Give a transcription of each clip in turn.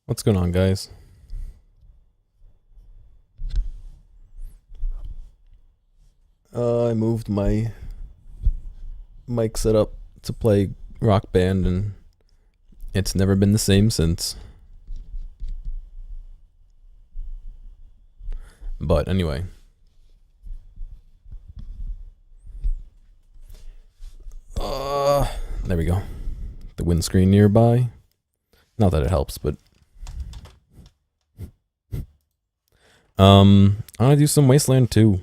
What's going on, guys? I moved my mic setup to play Rock Band, and it's never been the same since. But anyway. There we go. The windscreen nearby. Not that it helps, but I'm gonna do some Wasteland 2.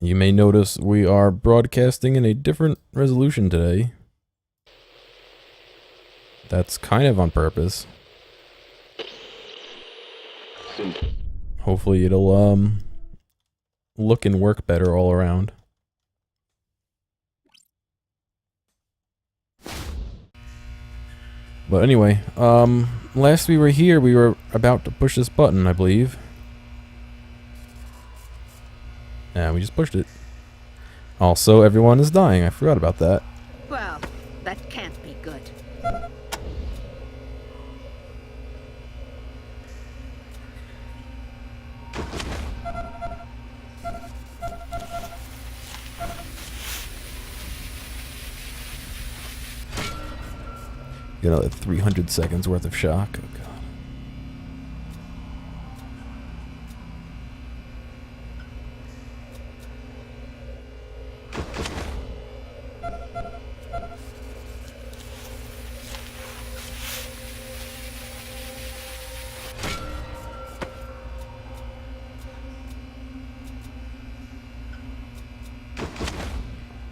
You may notice we are broadcasting in a different resolution today. That's kind of on purpose. Hopefully it'll look and work better all around. But anyway, last we were here, we were about to push this button, I believe. And we just pushed it. Also, everyone is dying. I forgot about that. Well, that can't be good. You know, 300 seconds worth of shock. Oh, God.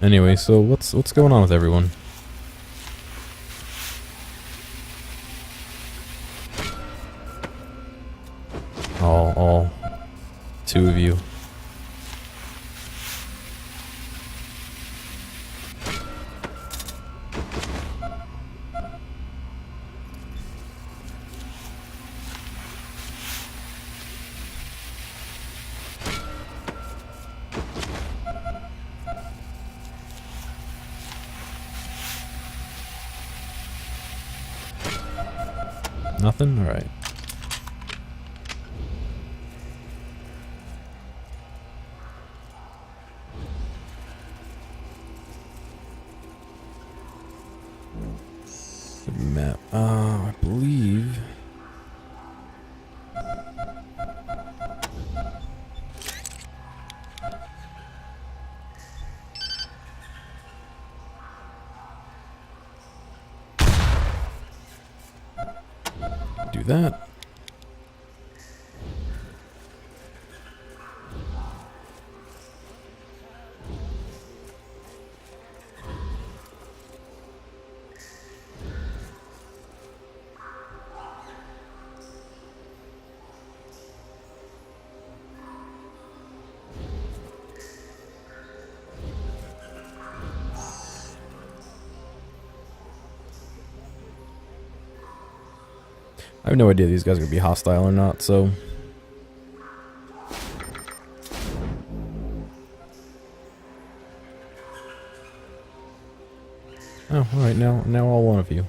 Anyway, so what's going on with everyone? All two of you. Nothing? Alright. The map. I believe. Do that. I have no idea if these guys are going to be hostile or not, so... Oh, alright, now all one of you.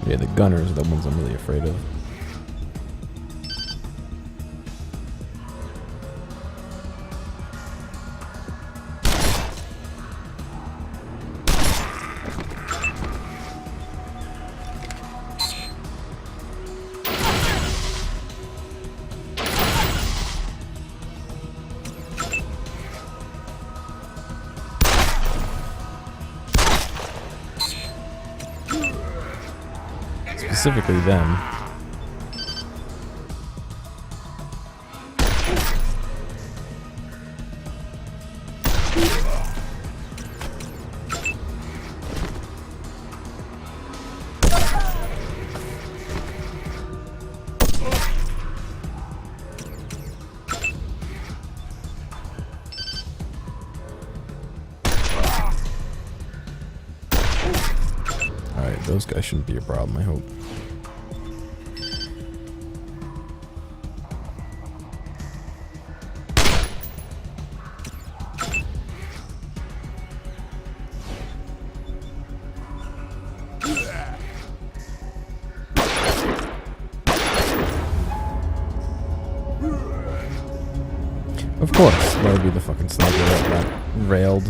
Yeah, the gunners are the ones I'm really afraid of. specifically them. Alright, those guys shouldn't be a problem, I hope. Of course, that would be the fucking sniper that got railed.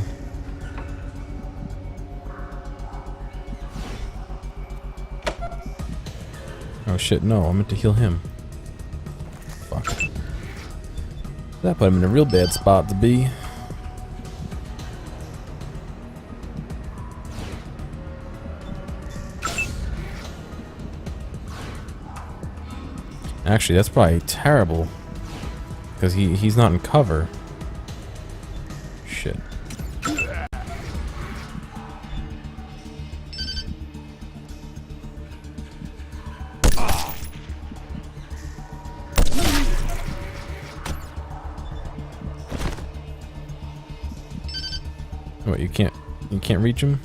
Oh shit, no, I meant to heal him. Fuck. That put him in a real bad spot to be. Actually, that's probably terrible. Because he's not in cover. Shit. What, you can't reach him?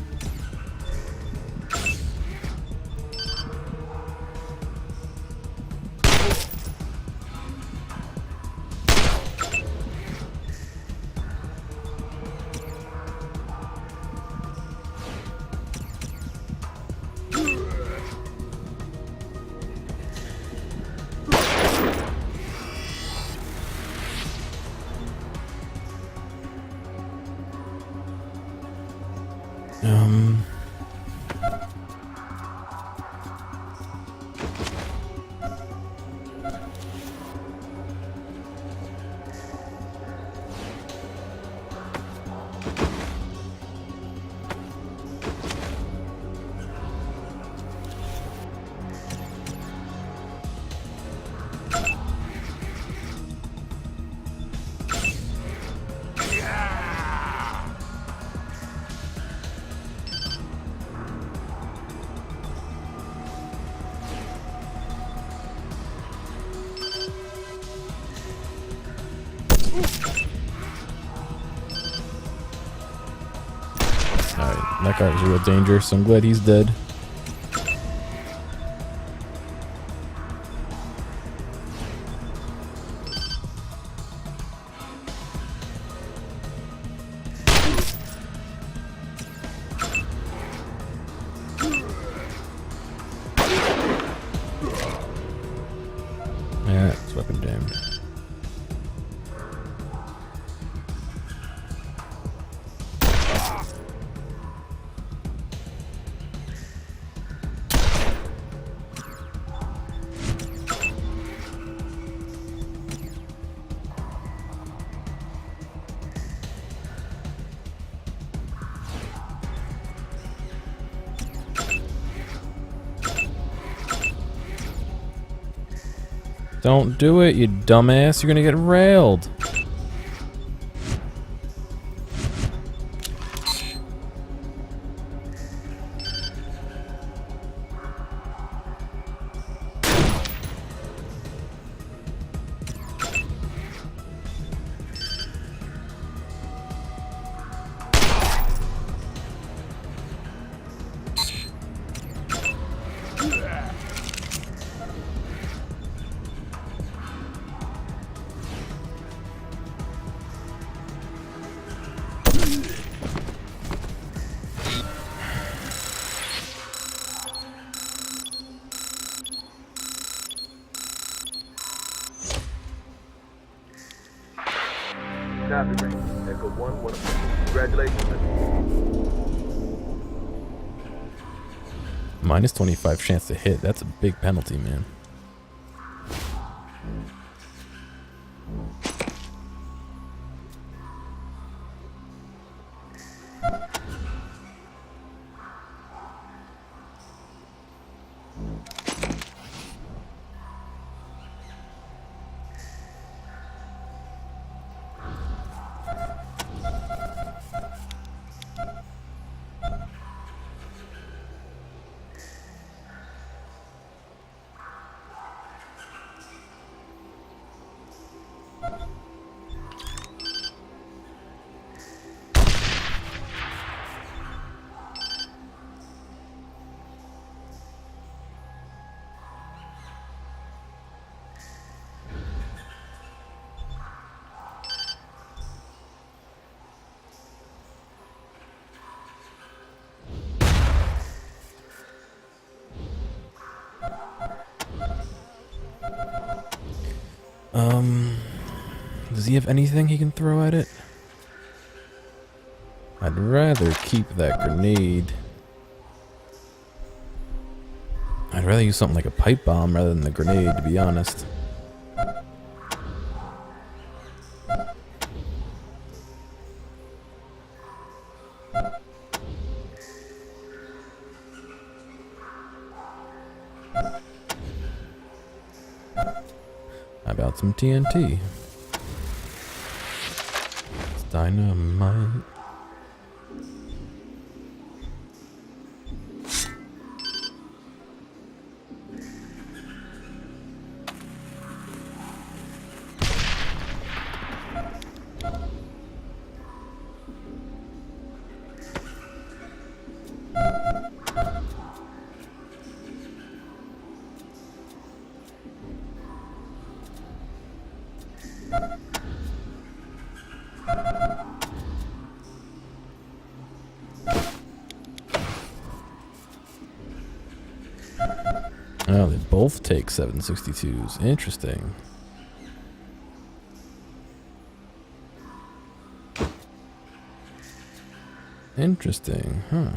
Alright, that guy was real dangerous, so I'm glad he's dead. Yeah, it's weapon jammed. Don't do it, you dumbass. You're gonna get railed. Copy, Ray. Echo 1, congratulations. Minus 25 chance to hit. That's a big penalty, man. Does he have anything he can throw at it? I'd rather keep that grenade. I'd rather use something like a pipe bomb rather than the grenade, to be honest. How about some TNT? It's dynamite. Oh, they both take 762s. Interesting. Interesting, huh?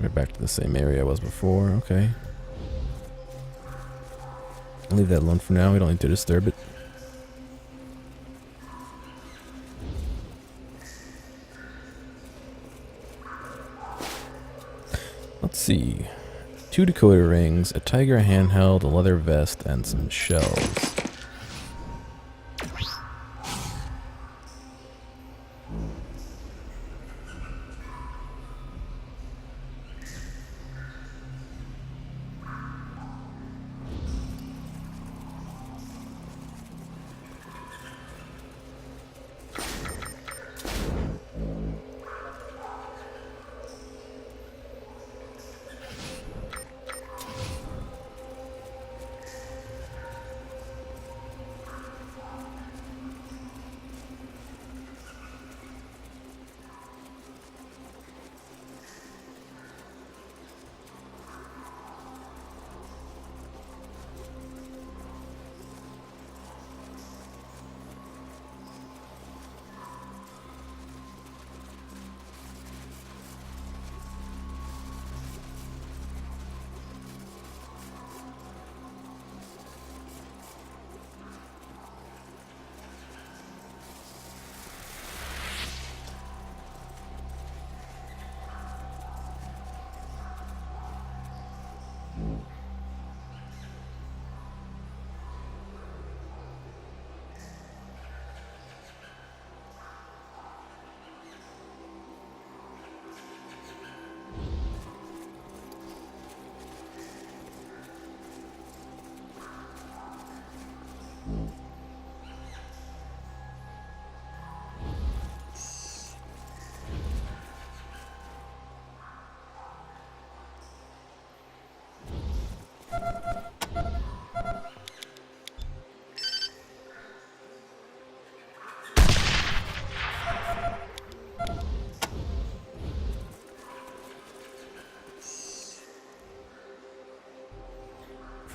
Right back to the same area I was before, okay. I'll leave that alone for now, we don't need to disturb it. Let's see. 2 decoder rings, a tiger handheld, a leather vest, and some shells.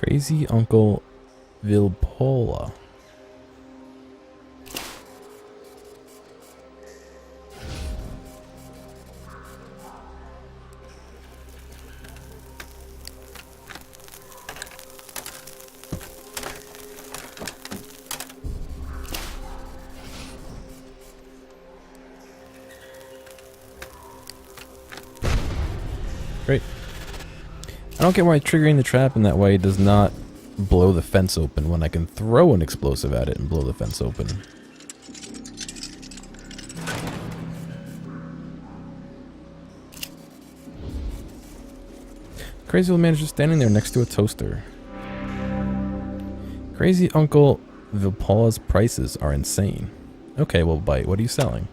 Crazy Uncle Vilpola. Great. I don't get why triggering the trap in that way does not blow the fence open when I can throw an explosive at it and blow the fence open. Crazy old man is just standing there next to a toaster. Crazy Uncle Vilpaula's prices are insane. Okay, well, bite. What are you selling?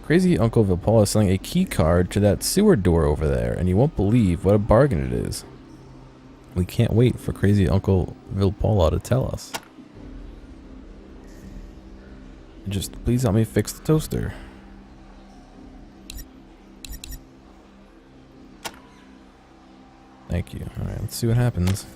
Crazy Uncle Vilpaula is selling a key card to that sewer door over there, and you won't believe what a bargain it is. We can't wait for Crazy Uncle Vilpaula to tell us. Just please help me fix the toaster. Thank you. Alright, let's see what happens.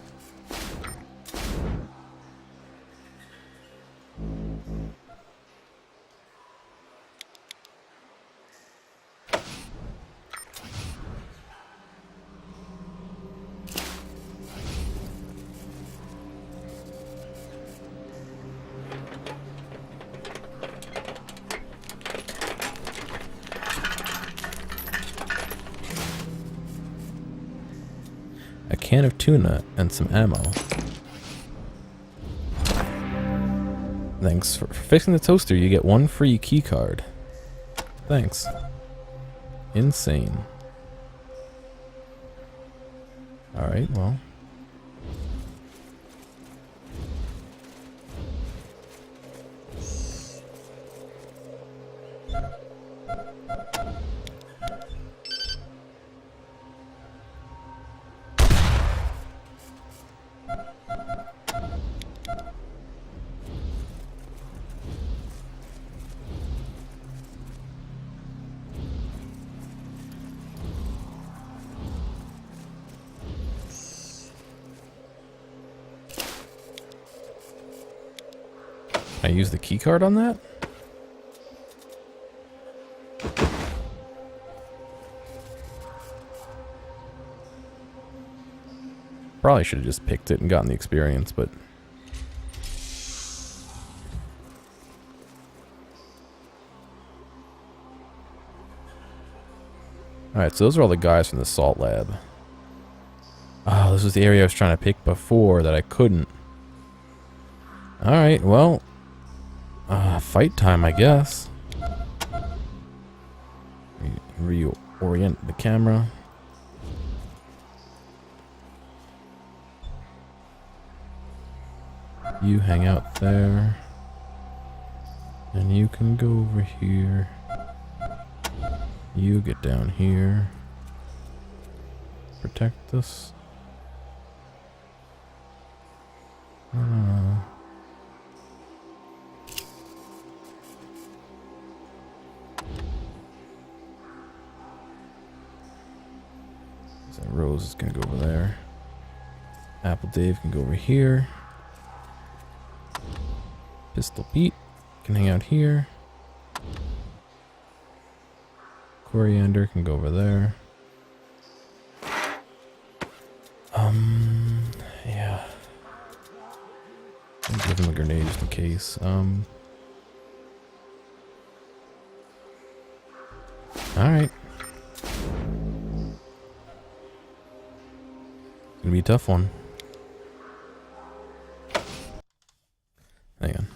A can of tuna and some ammo. Thanks for fixing the toaster. You get 1 free key card. Thanks. Insane. Alright, well. Can I use the key card on that? Probably should have just picked it and gotten the experience, but... Alright, so those are all the guys from the salt lab. Oh, this was the area I was trying to pick before that I couldn't. Alright, well... fight time, I guess. Reorient the camera. You hang out there. And you can go over here. You get down here. Protect us. So Rose is gonna go over there. Apple Dave can go over here. Pistol Pete can hang out here. Coriander can go over there. Yeah. I'll give him a grenade just in case. Alright. Gonna be a tough one. Hang on.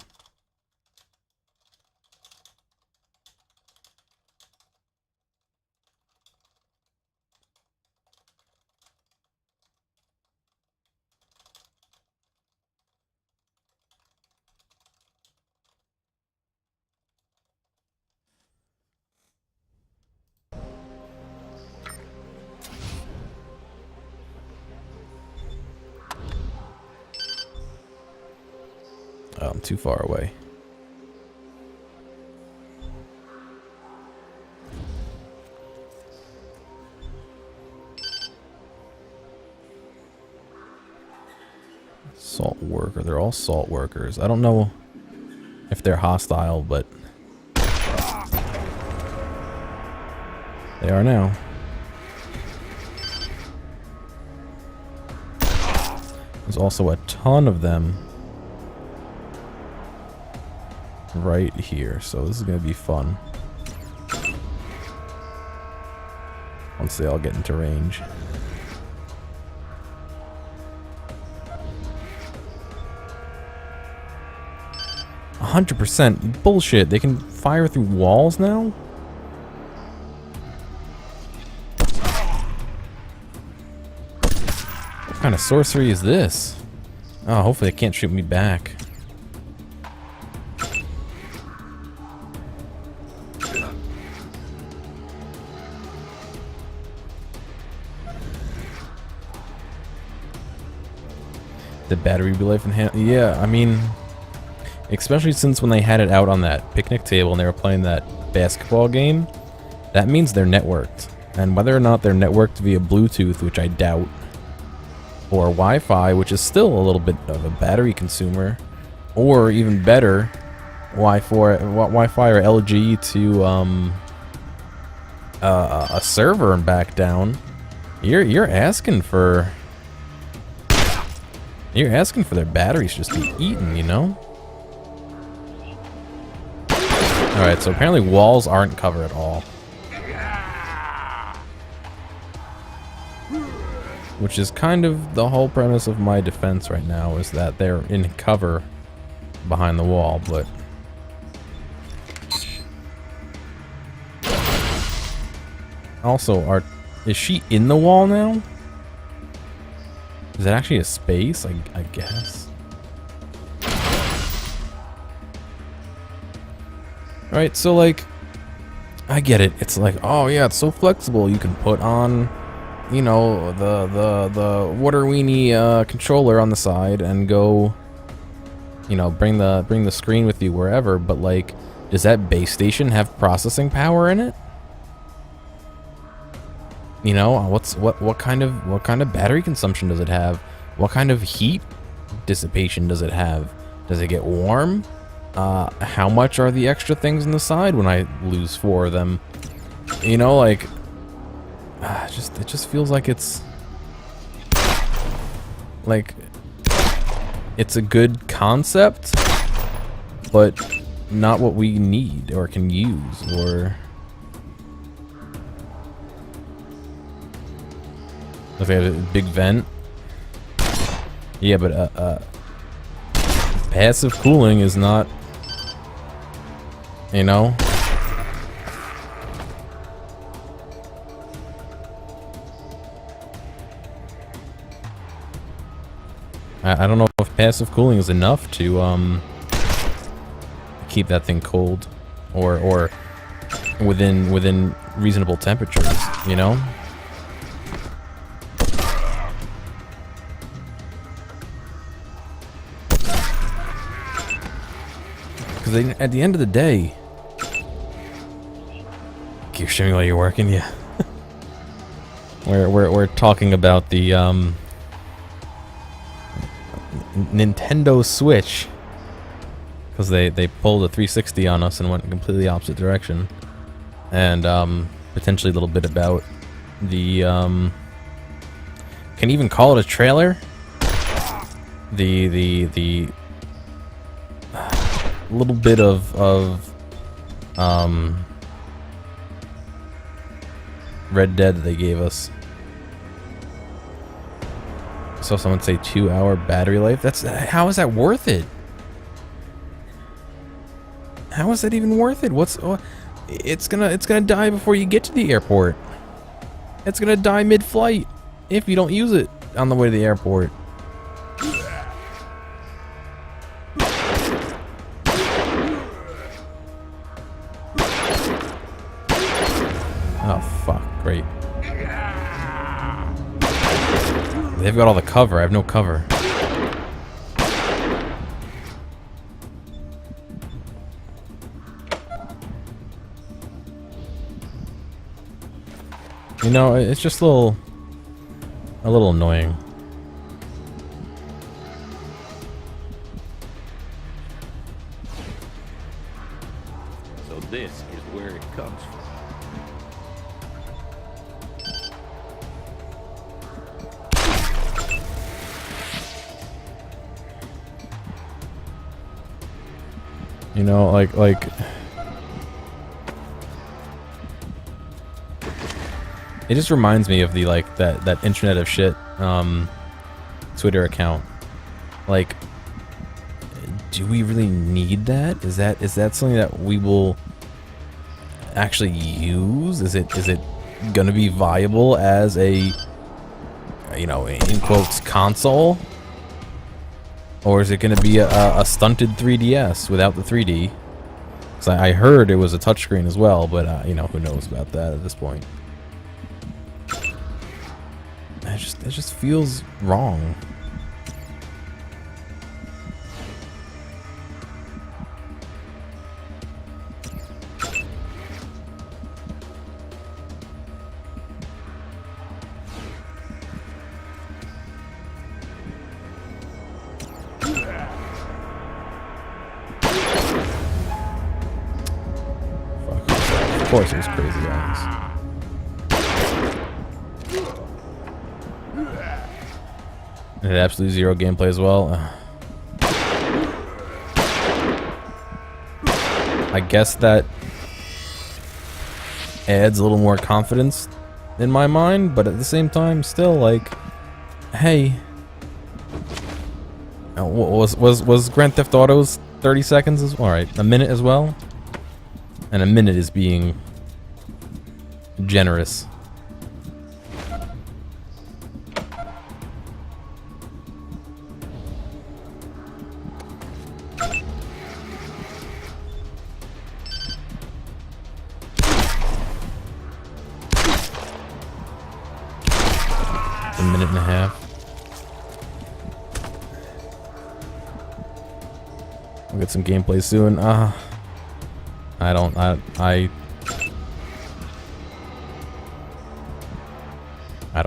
Oh, I'm too far away. Salt worker. They're all salt workers. I don't know if they're hostile, but they are now. There's also a ton of them right here, so this is gonna be fun once they all get into range. – 100% bullshit. They can fire through walls now? What kind of sorcery is this? Oh, hopefully they can't shoot me back. The battery life enhanced. Yeah, I mean, especially since when they had it out on that picnic table and they were playing that basketball game, that means they're networked. And whether or not they're networked via Bluetooth, which I doubt, or Wi-Fi, which is still a little bit of a battery consumer, or even better, Wi-Fi or LG to a server and back down, you're asking for their batteries just to be eaten, you know? Alright, so apparently walls aren't cover at all. Which is kind of the whole premise of my defense right now, is that they're in cover behind the wall, but... Also, is she in the wall now? Is that actually a space? I guess. Alright, so like, I get it. It's like, oh yeah, it's so flexible. You can put on, you know, the water weenie controller on the side and go, you know, bring the screen with you wherever. But like, does that base station have processing power in it? You know, what kind of battery consumption does it have? What kind of heat dissipation does it have? Does it get warm? How much are the extra things on the side when I lose 4 of them? You know, like, it just feels like it's a good concept, but not what we need or can use, or if they have a big vent. Yeah, but passive cooling is not, you know. I don't know if passive cooling is enough to keep that thing cold, or within reasonable temperatures, you know. Because at the end of the day, keep showing me while you're working, yeah. we're talking about the Nintendo Switch, because they pulled a 360 on us and went in a completely opposite direction, and potentially a little bit about the can you even call it a trailer? The little bit of Red Dead that they gave us. So someone say 2-hour battery life. How is that worth it? How is that even worth it? It's gonna die before you get to the airport. It's gonna die mid-flight if you don't use it on the way to the airport. Oh fuck, great. They've got all the cover, I have no cover. You know, it's just a little annoying. So this is where it comes from. You know, like it just reminds me of the that Internet of Shit Twitter account. Like, do we really need that? Is that something that we will actually use? Is it gonna be viable as a you know, in quotes, console? Or is it going to be a stunted 3DS without the 3D? Because I heard it was a touchscreen as well, but, you know, who knows about that at this point. It just feels wrong. Of course it was crazy eyes. It had absolutely zero gameplay as well. I guess that adds a little more confidence in my mind, but at the same time, still like, hey, was Grand Theft Auto's 30 seconds as well? All right, a minute as well, and a minute is being generous. A minute and a half. We'll get some gameplay soon. I don't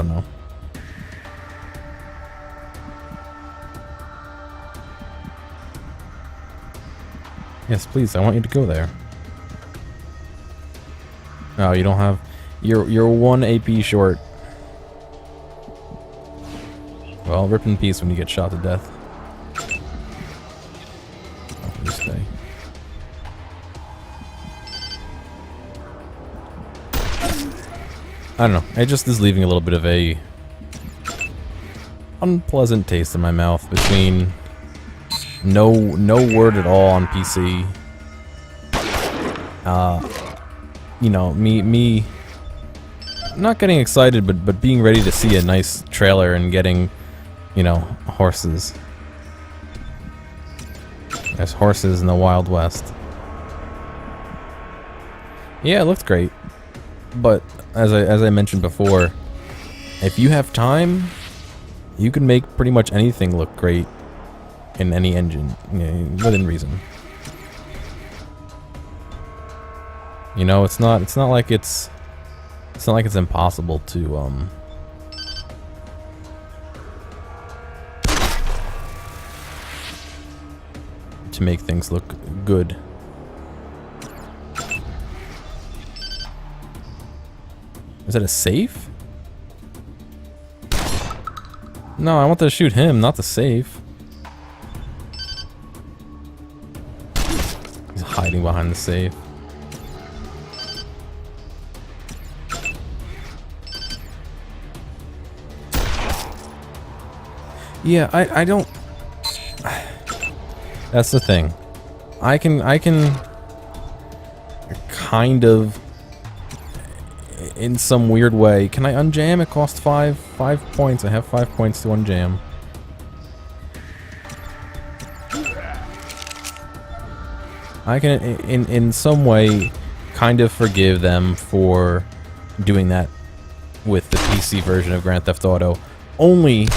know. Yes, please. I want you to go there. No, you don't have. You're 1 AP short. Well, rip in peace when you get shot to death. Oh, you stay. I don't know. It just is leaving a little bit of a unpleasant taste in my mouth between no word at all on PC. You know, me not getting excited, but being ready to see a nice trailer and getting, you know, horses. There's horses in the Wild West. Yeah, it looks great. But as I mentioned before, if you have time, you can make pretty much anything look great in any engine, you know, within reason. You know, it's not like it's impossible to make things look good. Is that a safe? No, I want to shoot him, not the safe. He's hiding behind the safe. Yeah, I don't. That's the thing. I can kind of, in some weird way, can I unjam? It costs 5 points. I have 5 points to unjam. I can, in some way, kind of forgive them for doing that with the PC version of Grand Theft Auto, only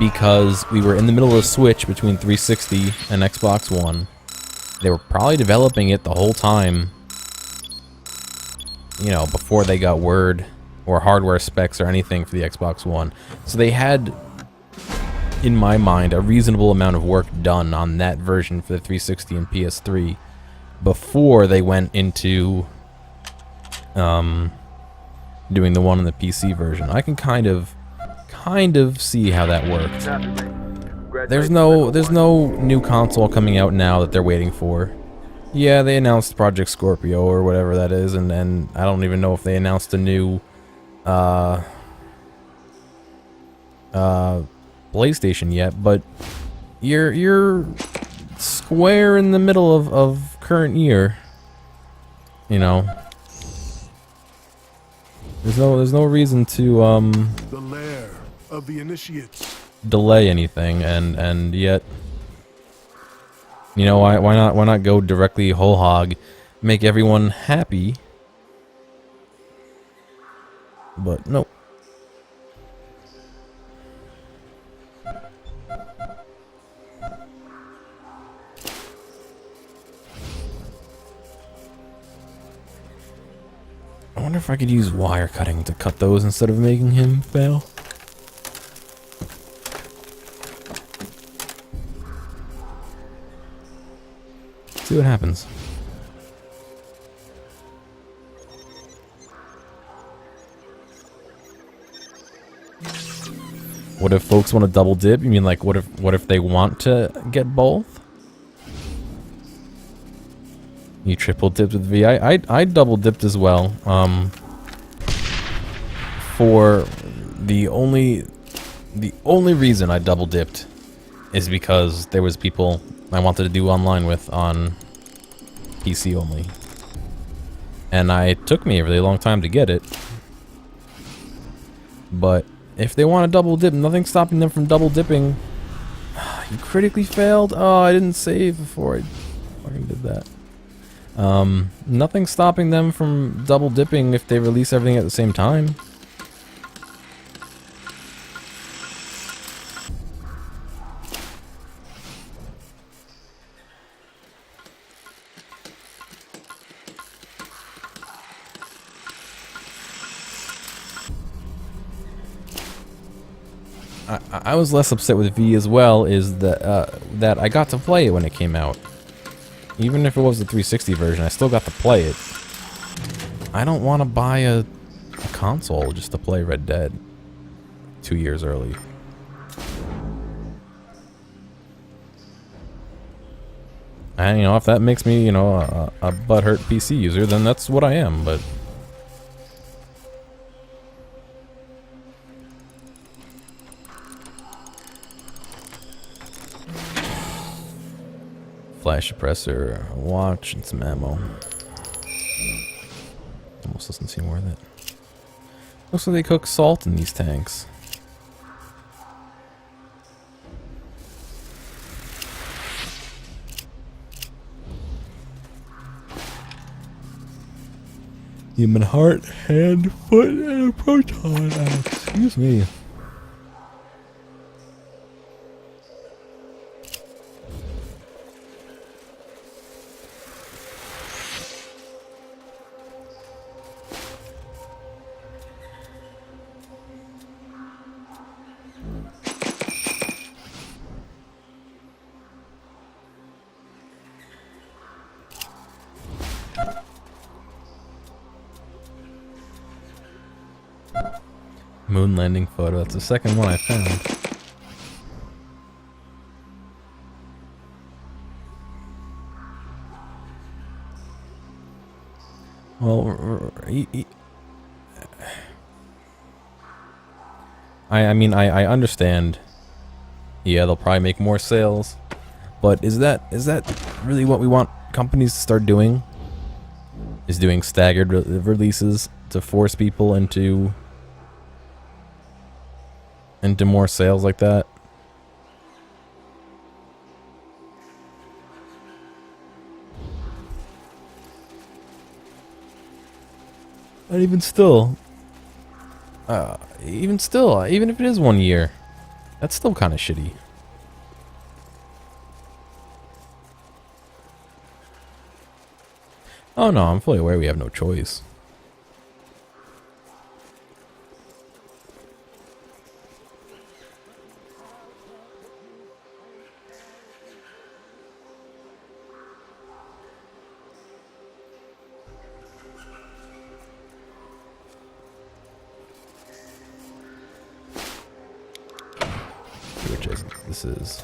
because we were in the middle of a switch between 360 and Xbox One. They were probably developing it the whole time, you know, before they got word or hardware specs or anything for the Xbox One. So they had, in my mind, a reasonable amount of work done on that version for the 360 and PS3 before they went into doing the one on the PC version. I can kind of see how that worked. There's no new console coming out now that they're waiting for. Yeah, they announced Project Scorpio or whatever that is, and I don't even know if they announced a new PlayStation yet, but you're square in the middle of current year. You know. There's no reason to The lair of the initiates. delay anything, and yet, you know, why not go directly whole hog, make everyone happy? But nope. I wonder if I could use wire cutting to cut those instead of making him fail. See what happens. What if folks want to double dip? You mean like what if they want to get both? You triple dipped with V. I double dipped as well. For the only reason I double dipped is because there was people I wanted to do online with on PC only. And it took me a really long time to get it. But if they want to double dip, nothing's stopping them from double dipping. You critically failed? Oh, I didn't save before I fucking did that. Nothing's stopping them from double dipping if they release everything at the same time. I was less upset with V as well, is that I got to play it when it came out. Even if it was the 360 version, I still got to play it. I don't want to buy a console just to play Red Dead 2 years early. And, you know, if that makes me, you know, a butthurt PC user, then that's what I am, but... Flash suppressor, a watch, and some ammo. Almost doesn't seem worth it. Looks like they cook salt in these tanks. Human heart, hand, foot, and a proton. Excuse me. Moon landing photo. That's the second one I found. Well, I mean, I understand. Yeah, they'll probably make more sales, but is that really what we want companies to start doing? Is doing staggered releases to force people into more sales like that? And even if it is 1 year, that's still kind of shitty. Oh no, I'm fully aware we have no choice. Which is this is.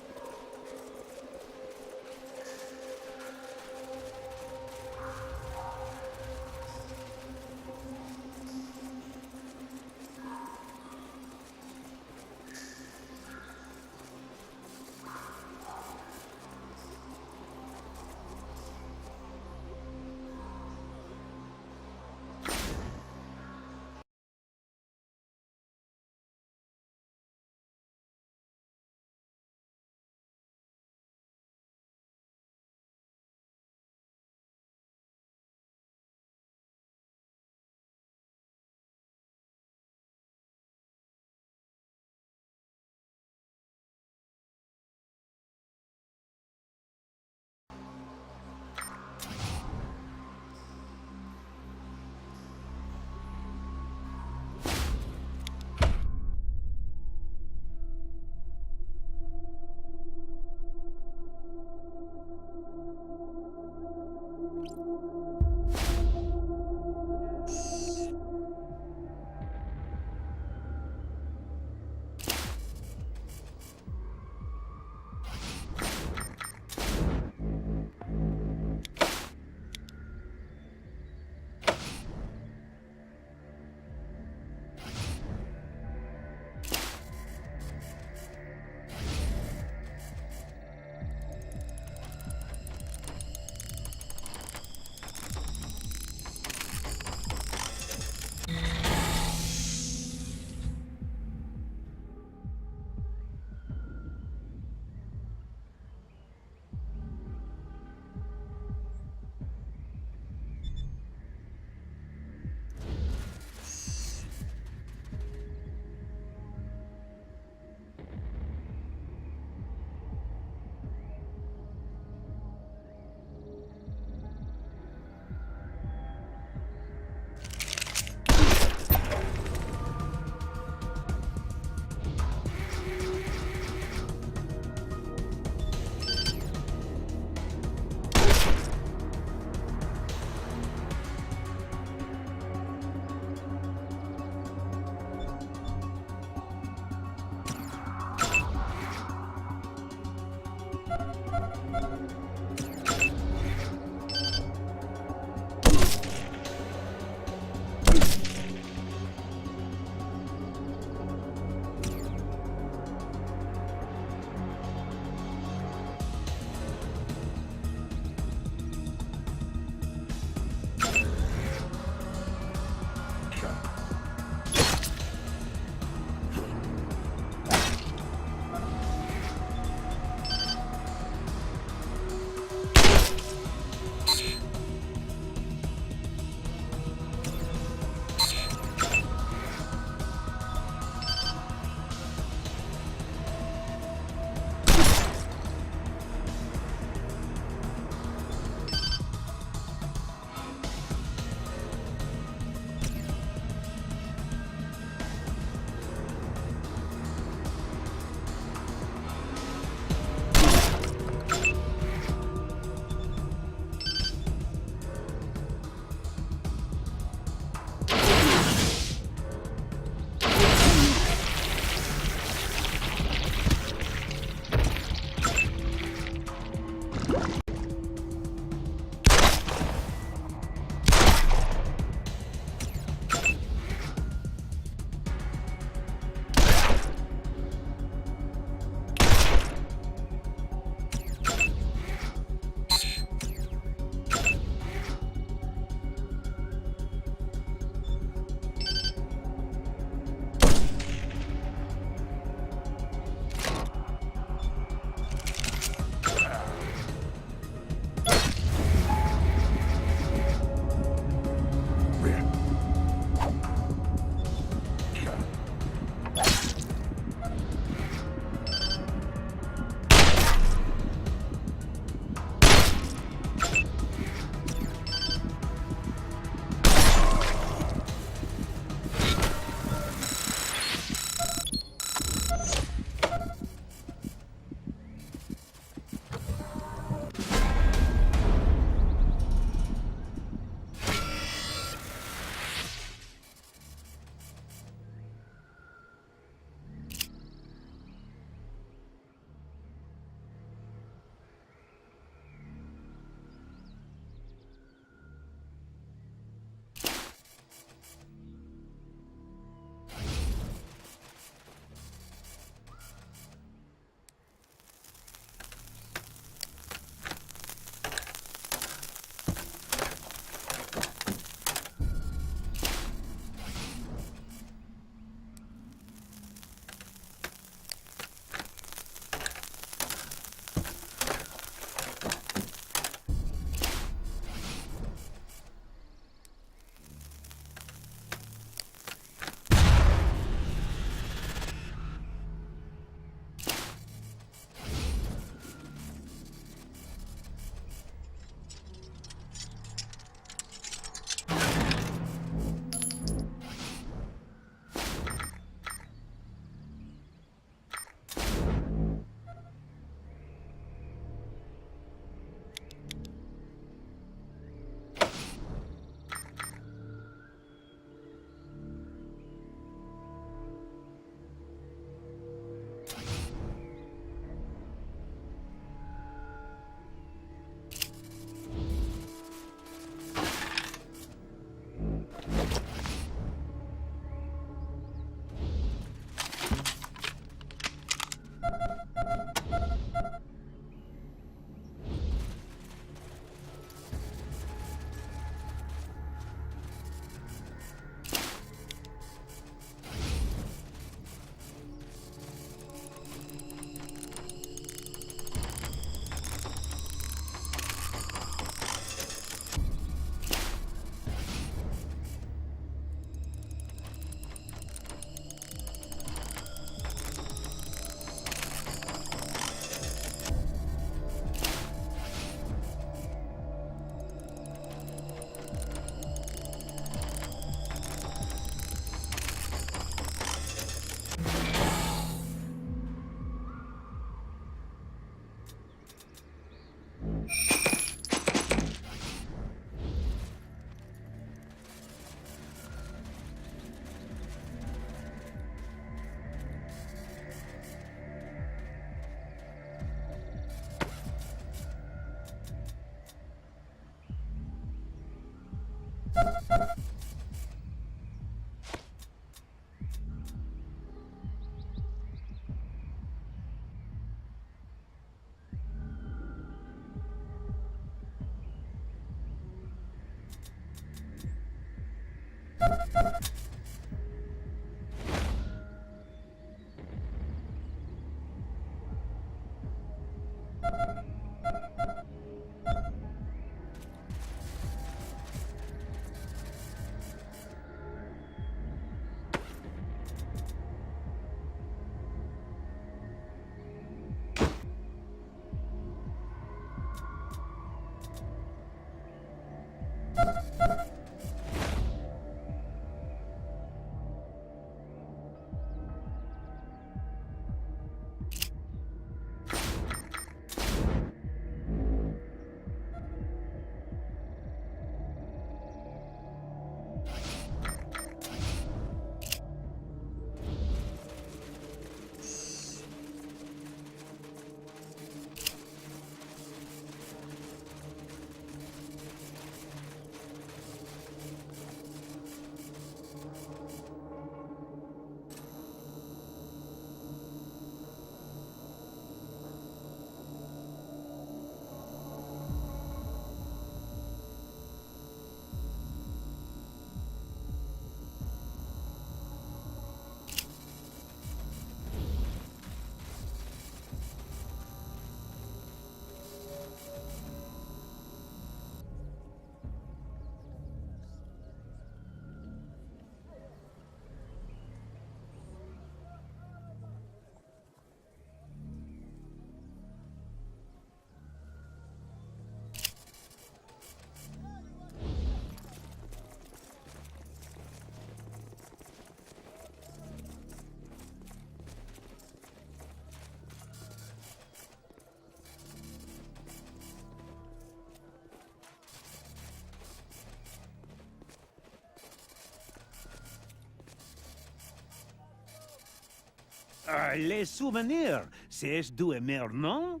Les souvenirs, c'est du aimer, non?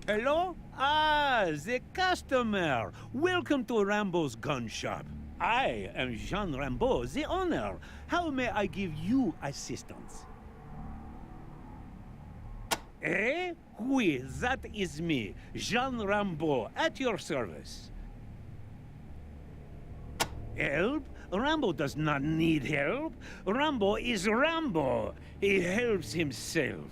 Hello? Ah, the customer. Welcome to Rambo's gun shop. I am Jean Rambo, the owner. How may I give you assistance? Eh? Oui, that is me, Jean Rambo, at your service. Help? Rambo does not need help. Rambo is Rambo. He helps himself.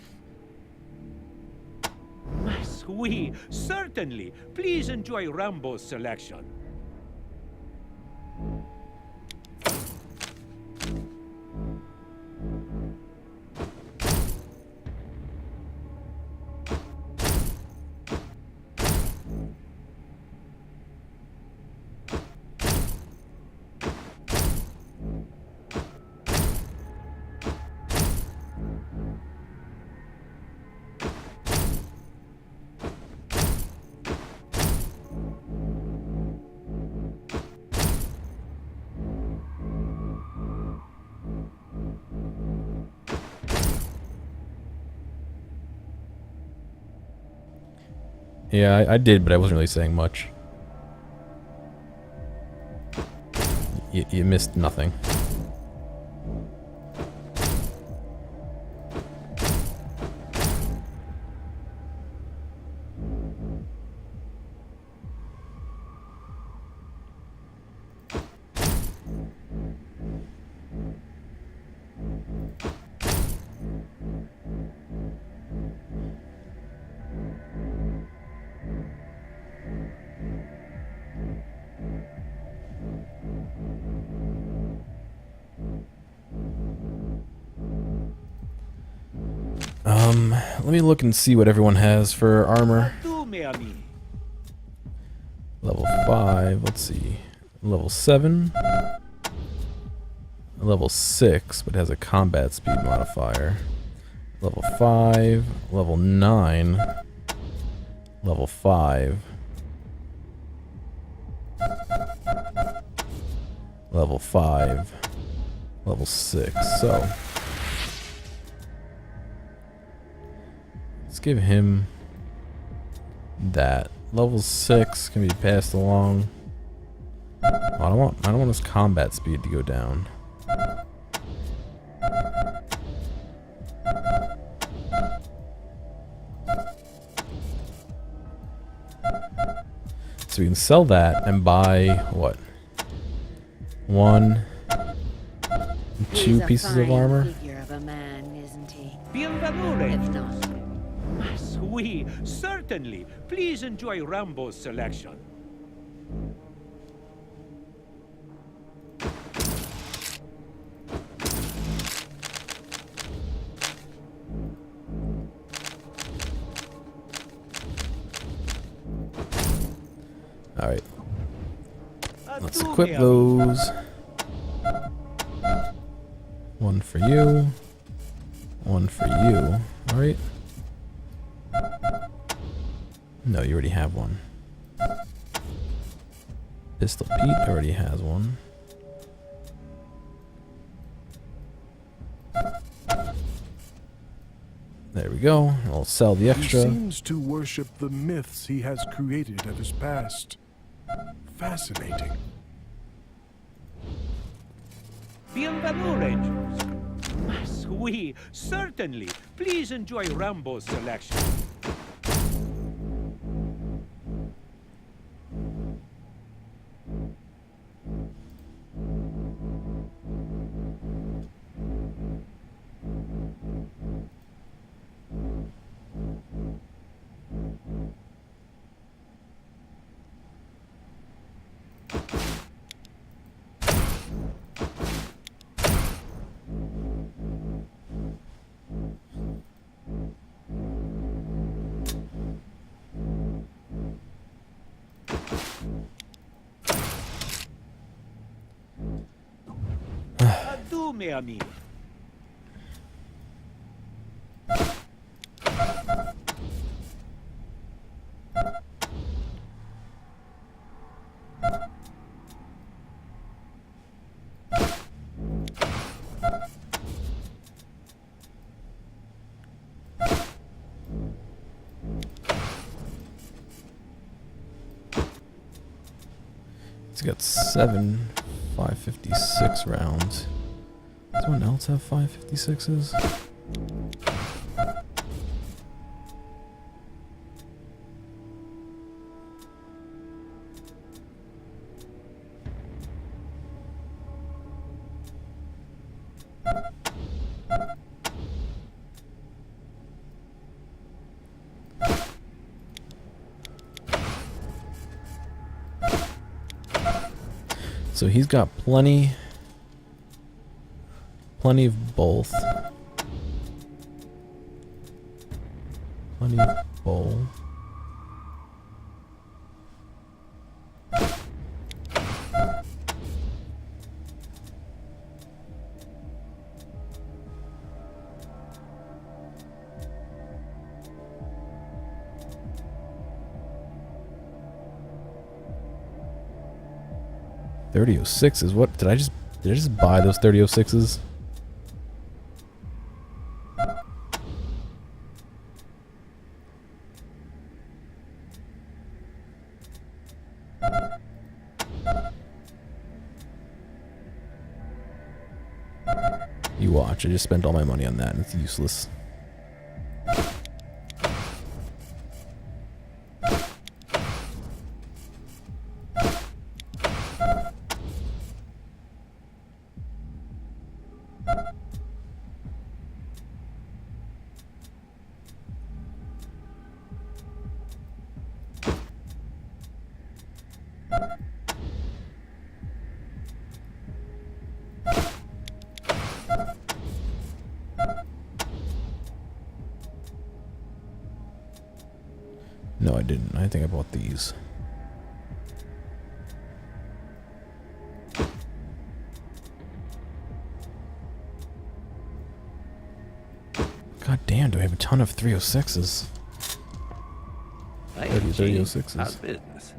Mas, oui, certainly. Please enjoy Rambo's selection. Yeah, I did, but I wasn't really saying much. You missed nothing. Let me look and see what everyone has for armor. Level 5, let's see. Level 7. Level 6, but has a combat speed modifier. Level 5, level 9, level 5, level 5, level 6. So let's give him that. Level 6 can be passed along. I don't want his combat speed to go down. So we can sell that and buy what? 1, 2 pieces of armor. Figure of a man, isn't he? Bienvenue, If Rangers. not, Oui, certainly. Please enjoy Rambo's selection. Alright, let's Adieu, equip mes amis. those. 1 for you. 1 for you. Alright. No, you already have one. Pistol Pete already has one. There we go. I'll sell the He extra. seems to worship the myths he has created of his past. Fascinating. Bienvenue, Rangers. Oui, certainly. Please enjoy Rambo's selection. Adieu, mes amis. It's got 7 556 rounds. Does anyone else have 556s? So he's got plenty of both. Plenty of both. .3006s. What did I just buy those .3006s? You watch, I just spent all my money on that and it's useless. No, I didn't. I think I bought these. God damn, do I have a ton of 306s? Hey, 3006s. how's business?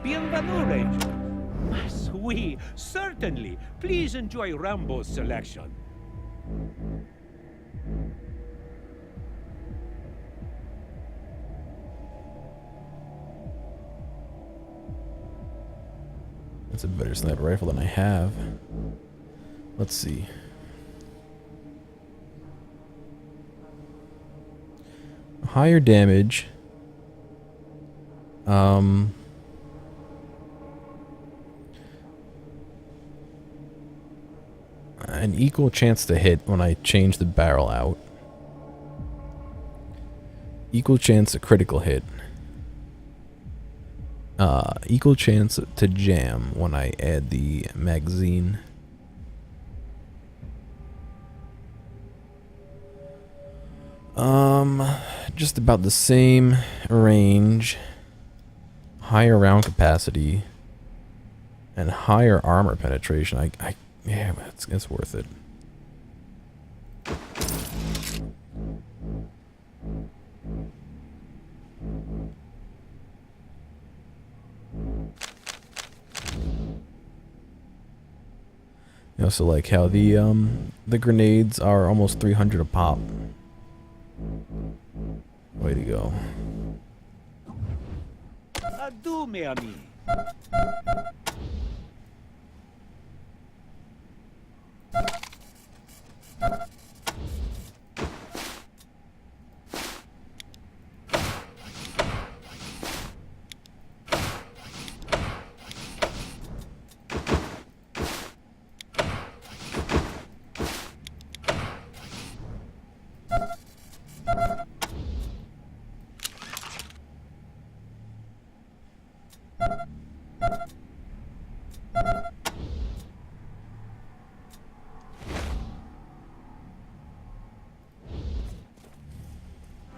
Bienvenue, Rangers. Oui, certainly. Please enjoy Rambo's selection. That's a better sniper rifle than I have. Let's see. Higher damage. An equal chance to hit when I change the barrel out. Equal chance to critical hit. Equal chance to jam when I add the magazine. Just about the same range. Higher round capacity. And higher armor penetration. Yeah, it's worth it. You also like how the grenades are almost 300 a pop. Way to go. Adieu, mes amis.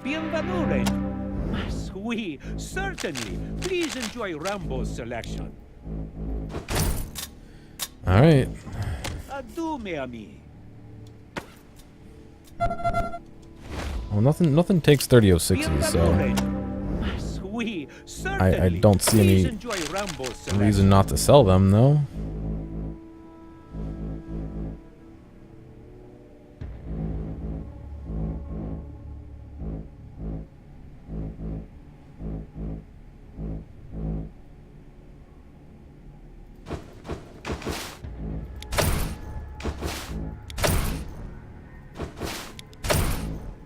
Bienvenue. Mas oui, certainly. Please enjoy Rambo's selection. Alright. Adieu, mes amis. Well, nothing takes 3006s, so Mas oui, I certainly. don't see Please any enjoy Rambo's selection. reason not to sell them, though.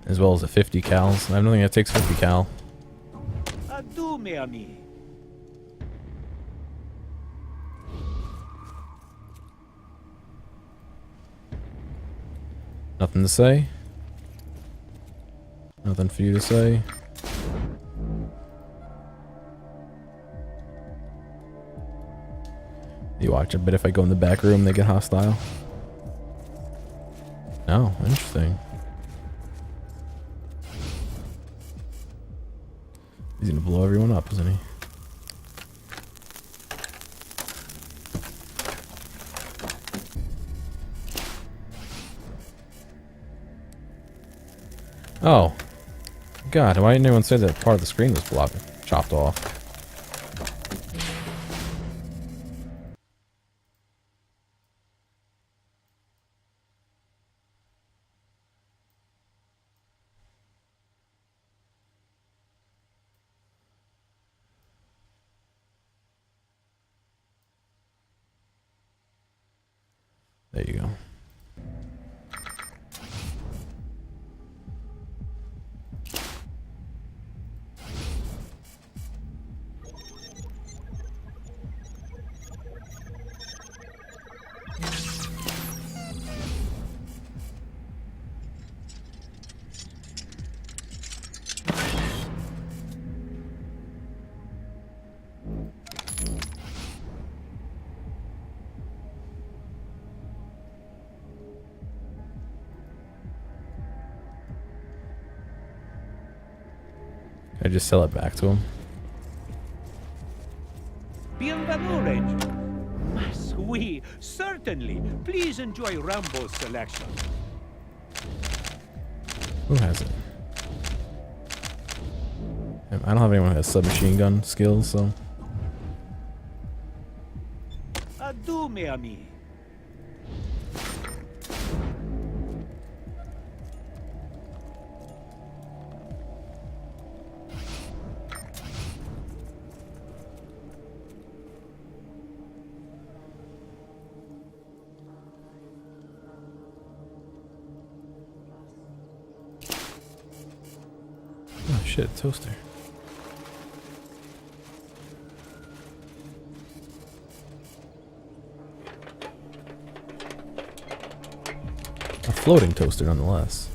As well as the 50 cals. I don't think it takes 50 cal. Adieu, mes amis. Nothing to say. Nothing for you to say. You watch. I bet if I go in the back room, they get hostile. Oh, interesting. He's gonna blow everyone up, isn't he? Oh. God, why didn't anyone say that part of the screen was chopped off? There you go. I just sell it back to him. Bienvenue, Ranger. Mas oui, certainly. Please enjoy Rambo's selection. Who has it? I don't have anyone who has submachine gun skills, so. Adieu, mes amis. shit, toaster. A floating toaster, nonetheless.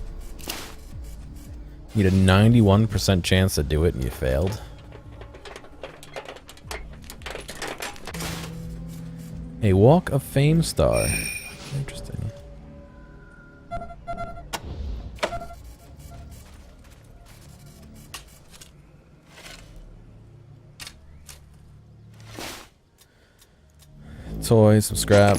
You had a 91% chance to do it and you failed. A Walk of Fame star. Interesting. Toys, some scrap.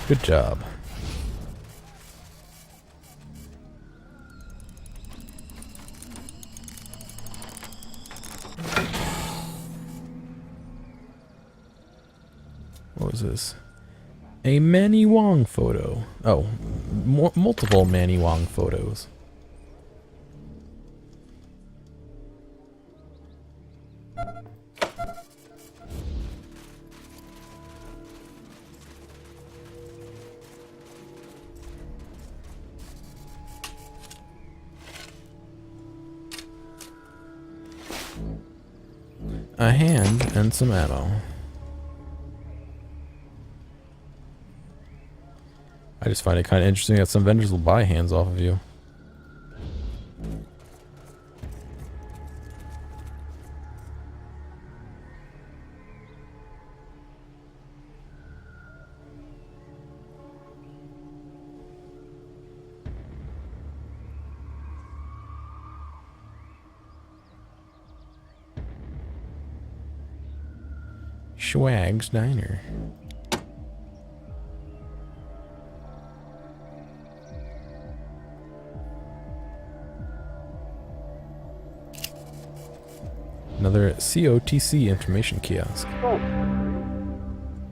Good job. What was this? A Manny Wong photo. Oh, multiple Manny Wong photos. A hand and some ammo. I just find it kind of interesting that some vendors will buy hands off of you. Schwag's Diner. Another COTC information kiosk. Oh,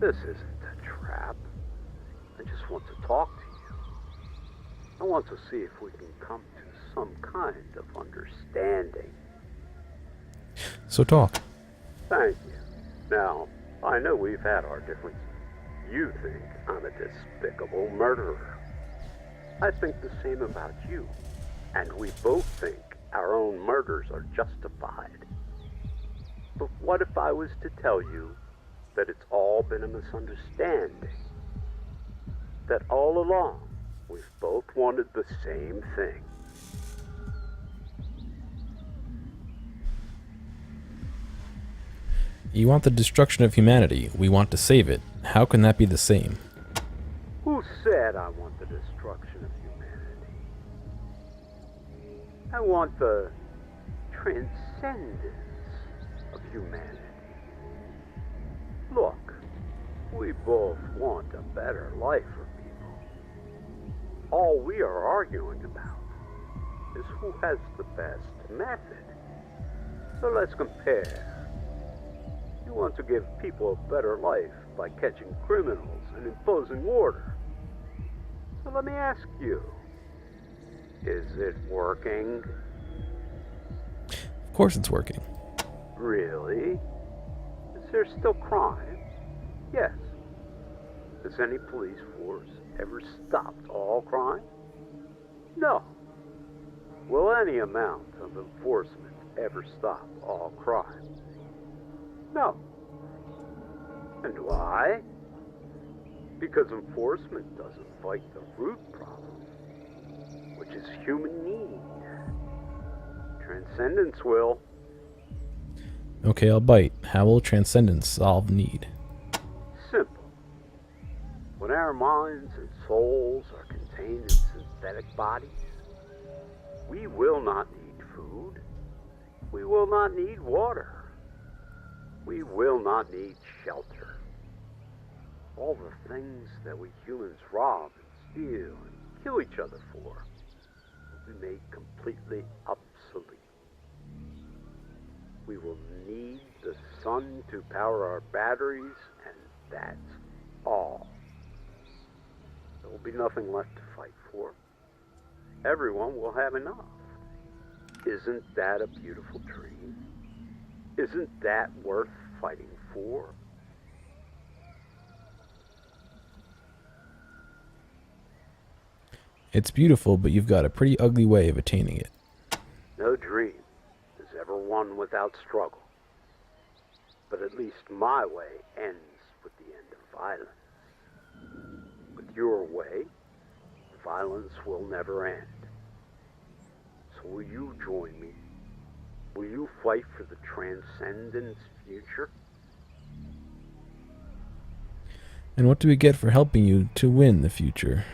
this isn't a trap. I just want to talk to you. I want to see if we can come to some kind of understanding. So talk. Thank you. Now, I know we've had our differences. You think I'm a despicable murderer. I think the same about you. And we both think our own murders are justified. But what if I was to tell you that it's all been a misunderstanding? That all along, we've both wanted the same thing. You want the destruction of humanity. We want to save it. How can that be the same? Who said I want the destruction of humanity? I want the transcendence of humanity. Look, we both want a better life for people. All we are arguing about is who has the best method. So let's compare. You want to give people a better life by catching criminals and imposing order. So let me ask you, is it working? Of course it's working. Really? Is there still crime? Yes. Has any police force ever stopped all crime? No. Will any amount of enforcement ever stop all crime? No. And why? Because enforcement doesn't fight the root problem, which is human need. Transcendence will. Okay, I'll bite. How will transcendence solve need? Simple. When our minds and souls are contained in pathetic bodies? We will not need food. We will not need water. We will not need shelter. All the things that we humans rob and steal and kill each other for will be made completely obsolete. We will need the sun to power our batteries, and that's all. There will be nothing left to fight for. Everyone will have enough. Isn't that a beautiful dream? Isn't that worth fighting for? It's beautiful, but you've got a pretty ugly way of attaining it. No dream is ever won without struggle. But at least my way ends with the end of violence. With your way, violence will never end. So will you join me? Will you fight for the Transcendence future? And what do we get for helping you to win the future?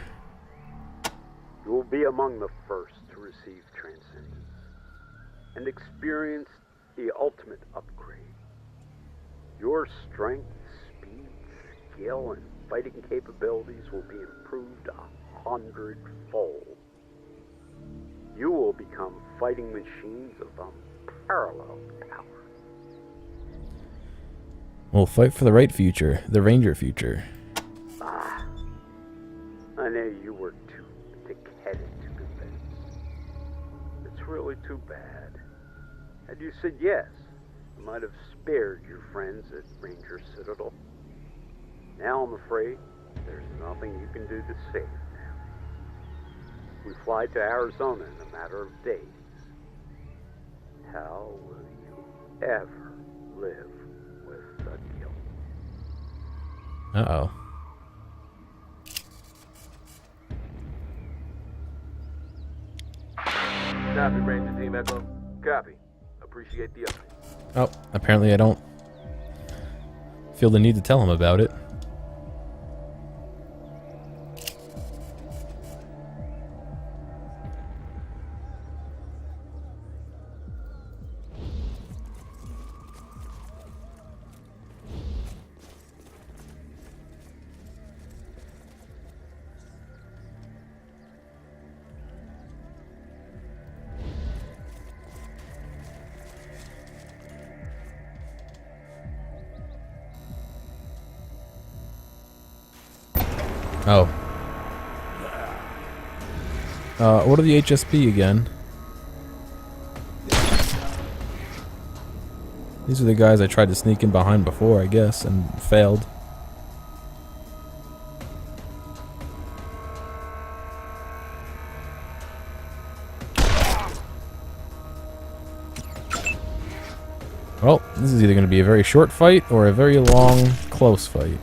You will be among the first to receive Transcendence and experience the ultimate upgrade. Your strength, speed, skill, and fighting capabilities will be improved 100-fold. You will become fighting machines of unparalleled power. We'll fight for the right future, the Ranger future. Ah, I knew you were too thick-headed to convince. It's really too bad. Had you said yes, I might have spared your friends at Ranger Citadel. Now I'm afraid there's nothing you can do to save them. We fly to Arizona in a matter of days. How will you ever live with the guilt? Uh-oh. Copy, Ranger Team Echo. Copy. Appreciate the update. Oh, apparently I don't feel the need to tell him about it. Oh. What are the HSP again? These are the guys I tried to sneak in behind before, I guess, and failed. Well, this is either going to be a very short fight or a very long, close fight.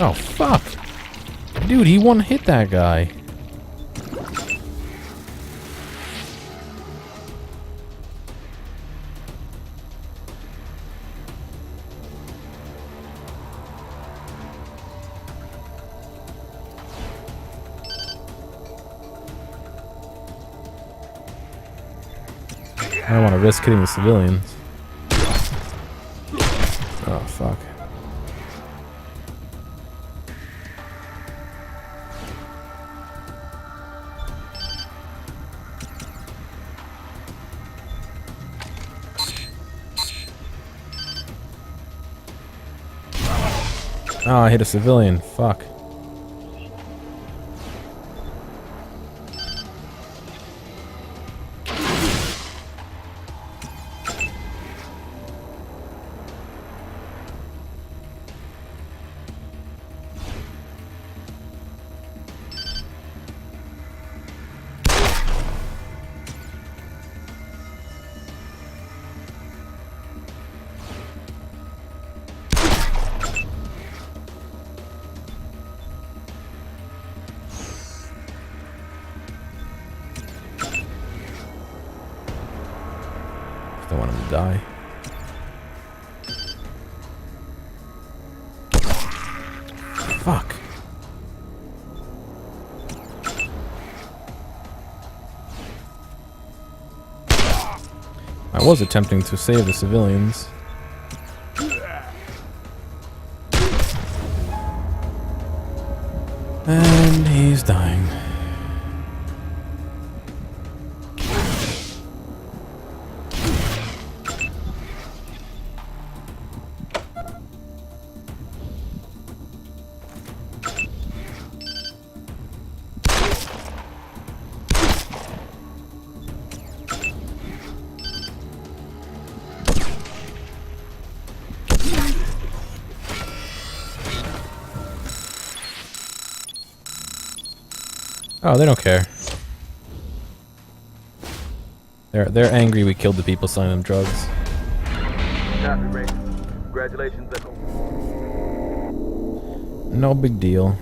Oh, fuck! Dude, he one-hit that guy. I don't want to risk hitting the civilians. Oh, fuck. Oh, I hit a civilian. Fuck. die. Fuck. I was attempting to save the civilians. And he's dying. Oh, they don't care. They're angry we killed the people selling them drugs. Copy, Ray. Congratulations, Echo. No big deal.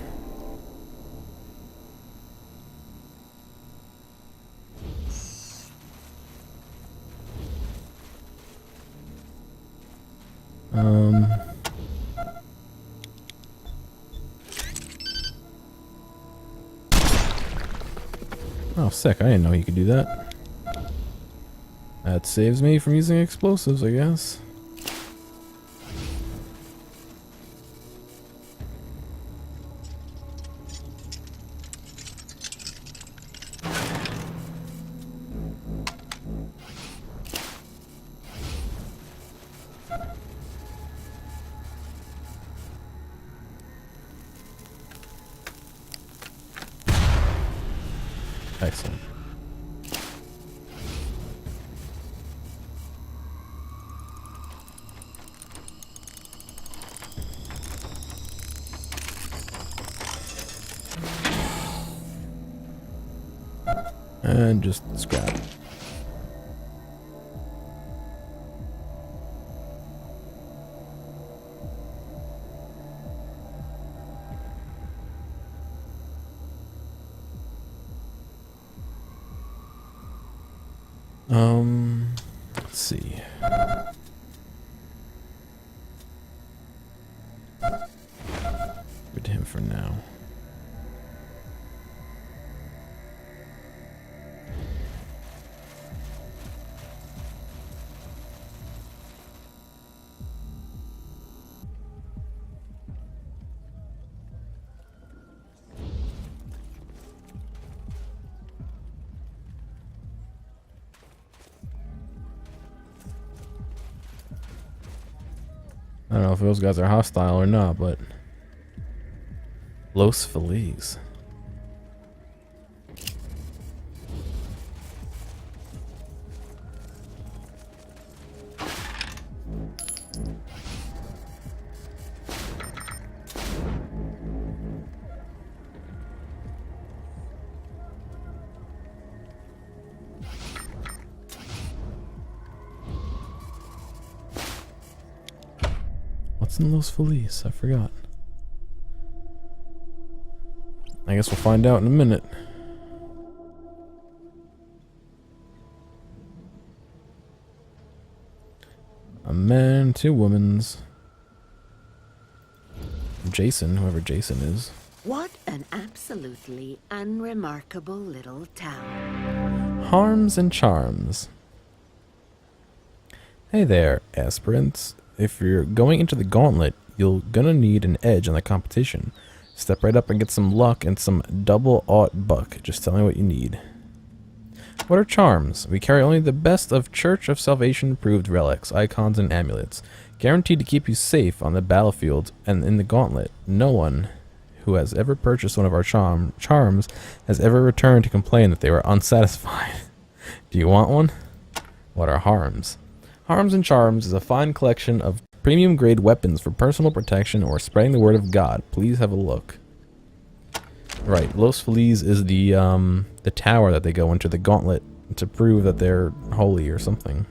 Oh, sick. I didn't know you could do that. That saves me from using explosives, I guess. Excellent. And just scrap. Let's see. Good to him for now. I don't know if those guys are hostile or not, but Los Feliz. What's in Los Feliz? I forgot. I guess we'll find out in a minute. A man, two womens. Jason, whoever Jason is. What an absolutely unremarkable little town. Harms and charms. Hey there, aspirants. If you're going into the gauntlet, you're gonna need an edge on the competition. Step right up and get some luck and some double-aught buck. Just tell me what you need. What are charms? We carry only the best of Church of Salvation approved relics, icons, and amulets, guaranteed to keep you safe on the battlefield and in the gauntlet. No one who has ever purchased one of our charms has ever returned to complain that they were unsatisfied. Do you want one? What are harms? Harms and Charms is a fine collection of premium grade weapons for personal protection or spreading the word of God. Please have a look. Right, Los Feliz is the tower that they go into the gauntlet to prove that they're holy or something.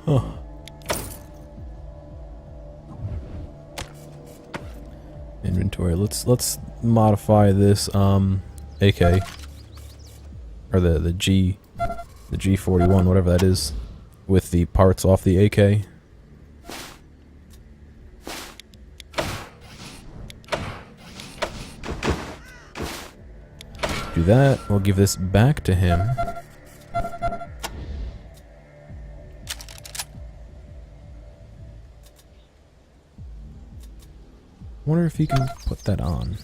Huh. Inventory. Let's modify this AK or the G41, whatever that is, with the parts off the AK. Do that. We'll give this back to him. Wonder if he can put that on.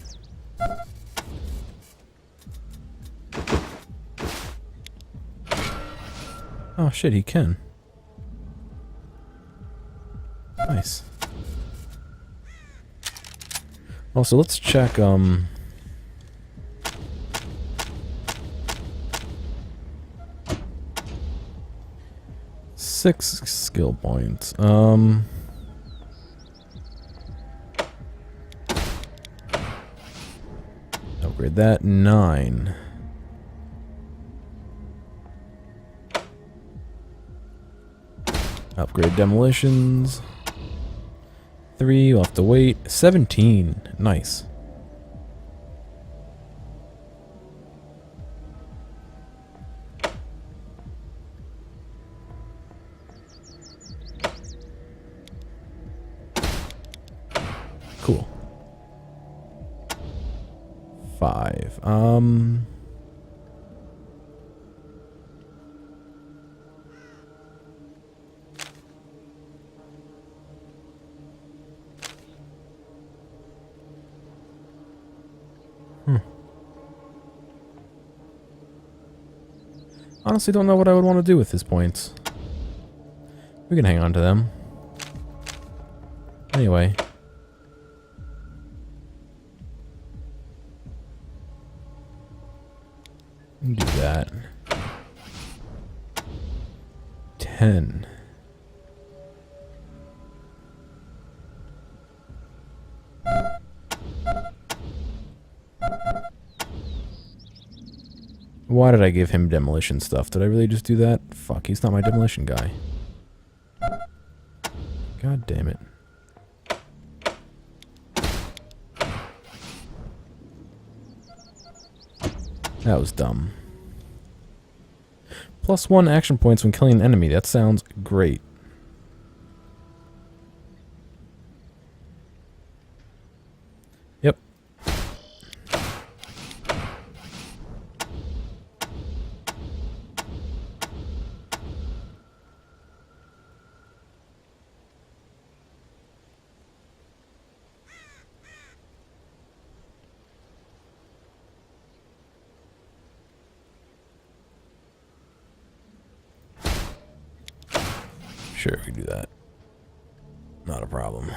Oh shit, he can. Nice. Also, let's check, six skill points. Upgrade that. 9. Upgrade demolitions. 3. We'll have to wait. 17. Nice. Cool. 5. Honestly, don't know what I would want to do with his points. We can hang on to them. Anyway. Do that. 10. Why did I give him demolition stuff? Did I really just do that? Fuck, he's not my demolition guy. God damn it. That was dumb. +1 action points when killing an enemy. That sounds great. Yep. Sure, we can do that. Not a problem.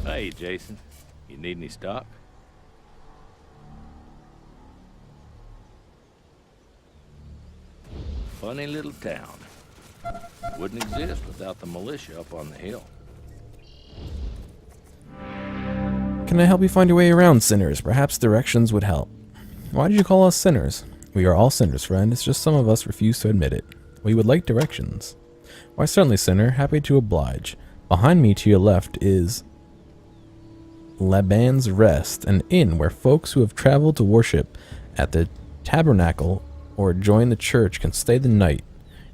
Hey, Jason. You need any stock? Funny little town. Wouldn't exist without the militia up on the hill. Can I help you find your way around, sinners? Perhaps directions would help. Why did you call us sinners? We are all sinners, friend. It's just some of us refuse to admit it. We would like directions. Why, certainly, sinner. Happy to oblige. Behind me to your left is Laban's Rest, an inn where folks who have traveled to worship at the tabernacle or join the church can stay the night.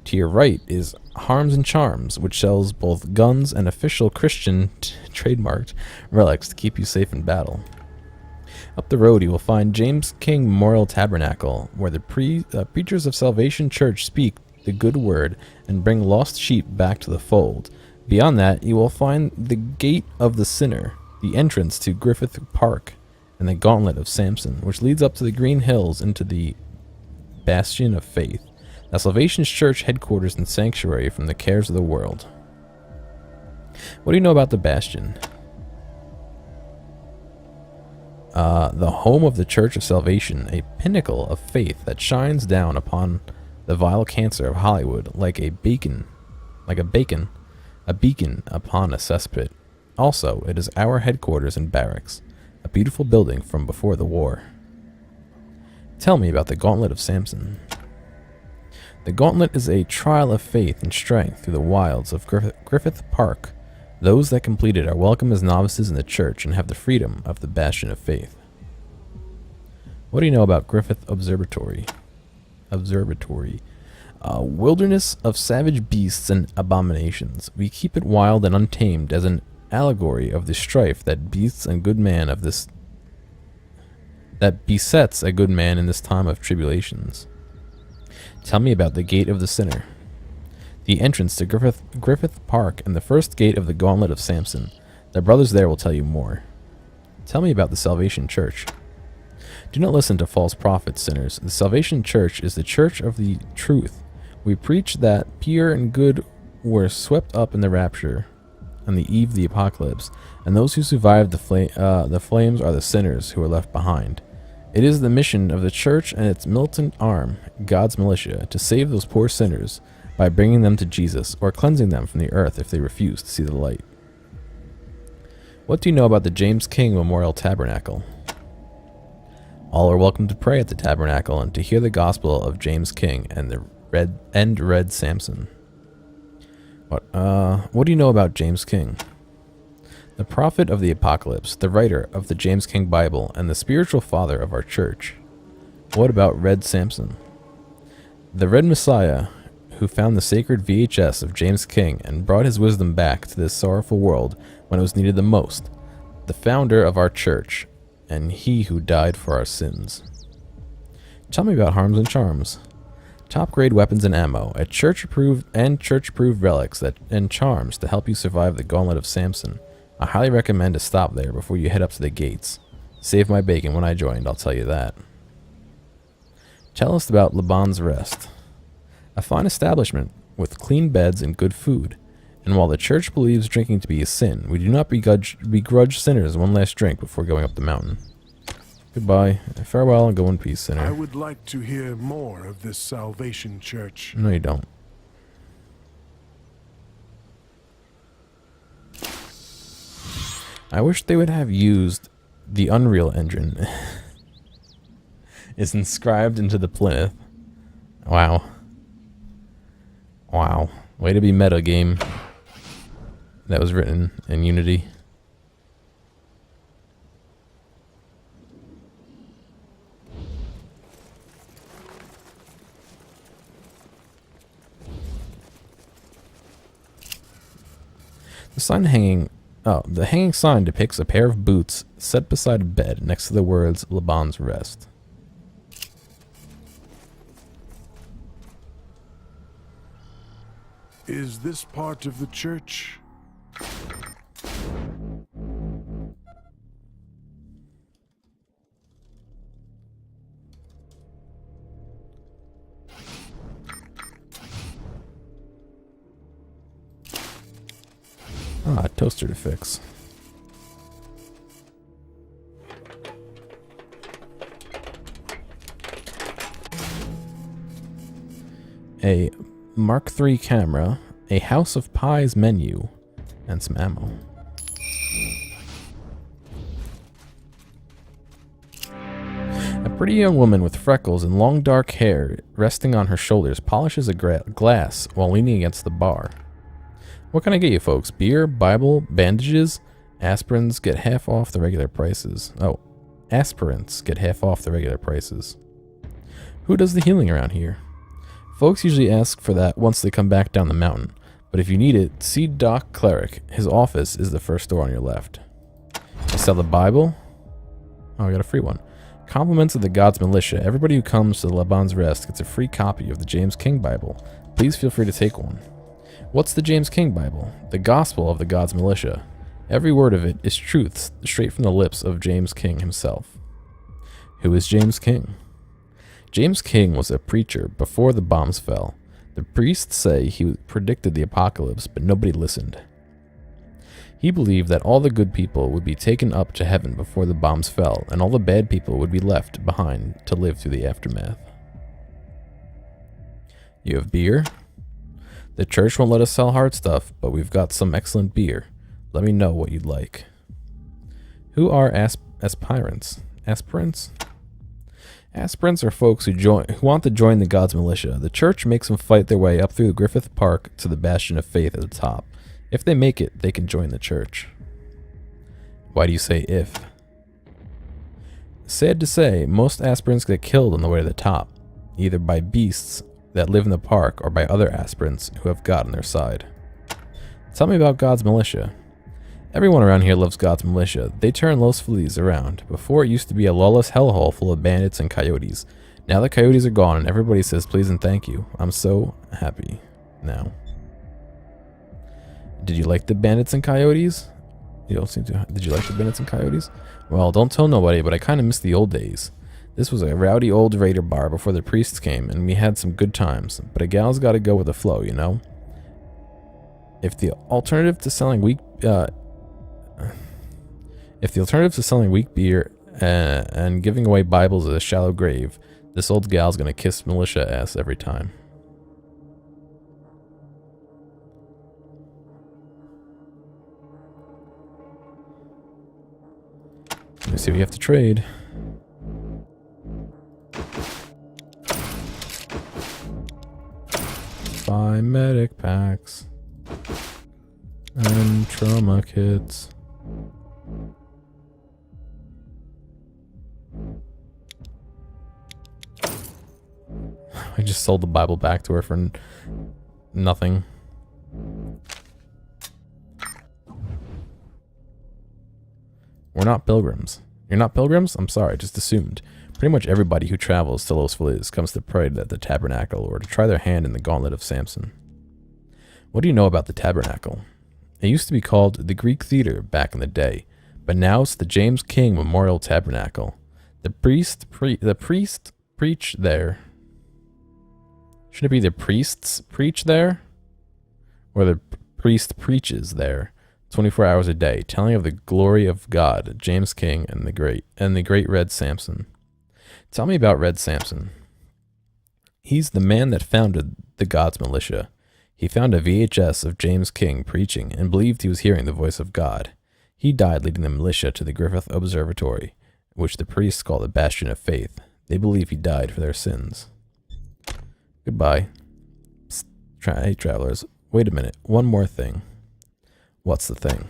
To your right is Harms and Charms, which sells both guns and official Christian trademarked relics to keep you safe in battle. Up the road you will find James King Memorial Tabernacle, where the preachers of Salvation Church speak the good word and bring lost sheep back to the fold. Beyond that, you will find the Gate of the Sinner, the entrance to Griffith Park, and the Gauntlet of Samson, which leads up to the Green Hills into the Bastion of Faith, the Salvation Church headquarters and sanctuary from the cares of the world. What do you know about the Bastion? The home of the Church of Salvation, a pinnacle of faith that shines down upon the vile cancer of Hollywood like a beacon upon a cesspit. Also, it is our headquarters and barracks, a beautiful building from before the war. Tell me about the Gauntlet of Samson. The Gauntlet is a trial of faith and strength through the wilds of Griffith Park. Those that complete it are welcome as novices in the church and have the freedom of the bastion of faith. What do you know about Griffith Observatory? Wilderness of savage beasts and abominations. We keep it wild and untamed as an allegory of the strife that besets a good man in this time of tribulations. Tell me about the Gate of the Sinner. The entrance to Griffith Park and the first gate of the Gauntlet of Samson. The brothers there will tell you more. Tell me about the Salvation Church. Do not listen to false prophets, sinners. The Salvation Church is the church of the truth. We preach that pure and good were swept up in the rapture on the eve of the apocalypse, and those who survived the flames are the sinners who are left behind. It is the mission of the church and its militant arm, God's militia, to save those poor sinners by bringing them to Jesus or cleansing them from the earth if they refuse to see the light. What do you know about the James King Memorial Tabernacle? All are welcome to pray at the tabernacle and to hear the gospel of James King and Red Samson. What do you know about James King? The prophet of the apocalypse, the writer of the James King Bible, and the spiritual father of our church. What about Red Samson? The Red Messiah, who found the sacred VHS of James King and brought his wisdom back to this sorrowful world when it was needed the most. The founder of our church, and he who died for our sins. Tell me about Harms and Charms. Top-grade weapons and ammo, at church-approved relics and charms to help you survive the Gauntlet of Samson. I highly recommend to stop there before you head up to the gates. Save my bacon when I joined, I'll tell you that. Tell us about Laban's Rest. A fine establishment with clean beds and good food. And while the church believes drinking to be a sin, we do not begrudge sinners one last drink before going up the mountain. Goodbye. Farewell and go in peace, sinner. I would like to hear more of this Salvation Church. No, you don't. I wish they would have used the Unreal Engine. It's inscribed into the plinth. Wow. Wow. Way to be meta, game. That was written in Unity. The hanging sign depicts a pair of boots set beside a bed next to the words Laban's Rest. Is this part of the church? Ah, toaster to fix. A Mark III camera, a House of Pies menu, and some ammo. A pretty young woman with freckles and long dark hair resting on her shoulders polishes a glass while leaning against the bar. What can I get you folks? Beer, Bible, bandages, aspirins get half off the regular prices. Oh, aspirants get half off the regular prices. Who does the healing around here? Folks usually ask for that once they come back down the mountain, but if you need it, see Doc Cleric. His office is the first door on your left. You sell the Bible? Oh, I got a free one. Compliments of the God's Militia. Everybody who comes to the Laban's Rest gets a free copy of the James King Bible. Please feel free to take one. What's the James King Bible? The Gospel of the God's Militia. Every word of it is truth straight from the lips of James King himself. Who is James King? James King was a preacher before the bombs fell. The priests say he predicted the apocalypse, but nobody listened. He believed that all the good people would be taken up to heaven before the bombs fell, and all the bad people would be left behind to live through the aftermath. You have beer? The church won't let us sell hard stuff, but we've got some excellent beer. Let me know what you'd like. Who are aspirants? Aspirants? Aspirants are folks who want to join the God's militia. The church makes them fight their way up through Griffith Park to the Bastion of Faith at the top. If they make it, they can join the church. Why do you say if? Sad to say, most aspirants get killed on the way to the top, either by beasts that live in the park or by other aspirants who have God on their side. Tell me about God's militia. Everyone around here loves God's militia. They turn Los Feliz around. Before, it used to be a lawless hellhole full of bandits and coyotes. Now the coyotes are gone and everybody says please and thank you. I'm so happy now. Did you like the bandits and coyotes? You don't seem to. Did you like the bandits and coyotes? Well, don't tell nobody, but I kind of miss the old days. This was a rowdy old raider bar before the priests came, and we had some good times. But a gal's got to go with the flow, you know? If the alternative to selling weak beer and giving away Bibles is a shallow grave, this old gal's gonna kiss militia ass every time. Let me see what you have to trade. Buy medic packs and trauma kits. I just sold the Bible back to her for nothing. We're not pilgrims. You're not pilgrims? I'm sorry, just assumed. Pretty much everybody who travels to Los Feliz comes to pray at the tabernacle or to try their hand in the gauntlet of Samson. What do you know about the tabernacle? It used to be called the Greek Theater back in the day, but now it's the James King Memorial Tabernacle. The priest preach there. Should it be the priests preach there? Or the priest preaches there 24 hours a day, telling of the glory of God, James King, and the great Red Samson. Tell me about Red Samson. He's the man that founded the God's militia. He found a VHS of James King preaching and believed he was hearing the voice of God. He died leading the militia to the Griffith Observatory, which the priests call the Bastion of Faith. They believe he died for their sins. Goodbye. Psst, hey, travelers. Wait a minute. One more thing. What's the thing?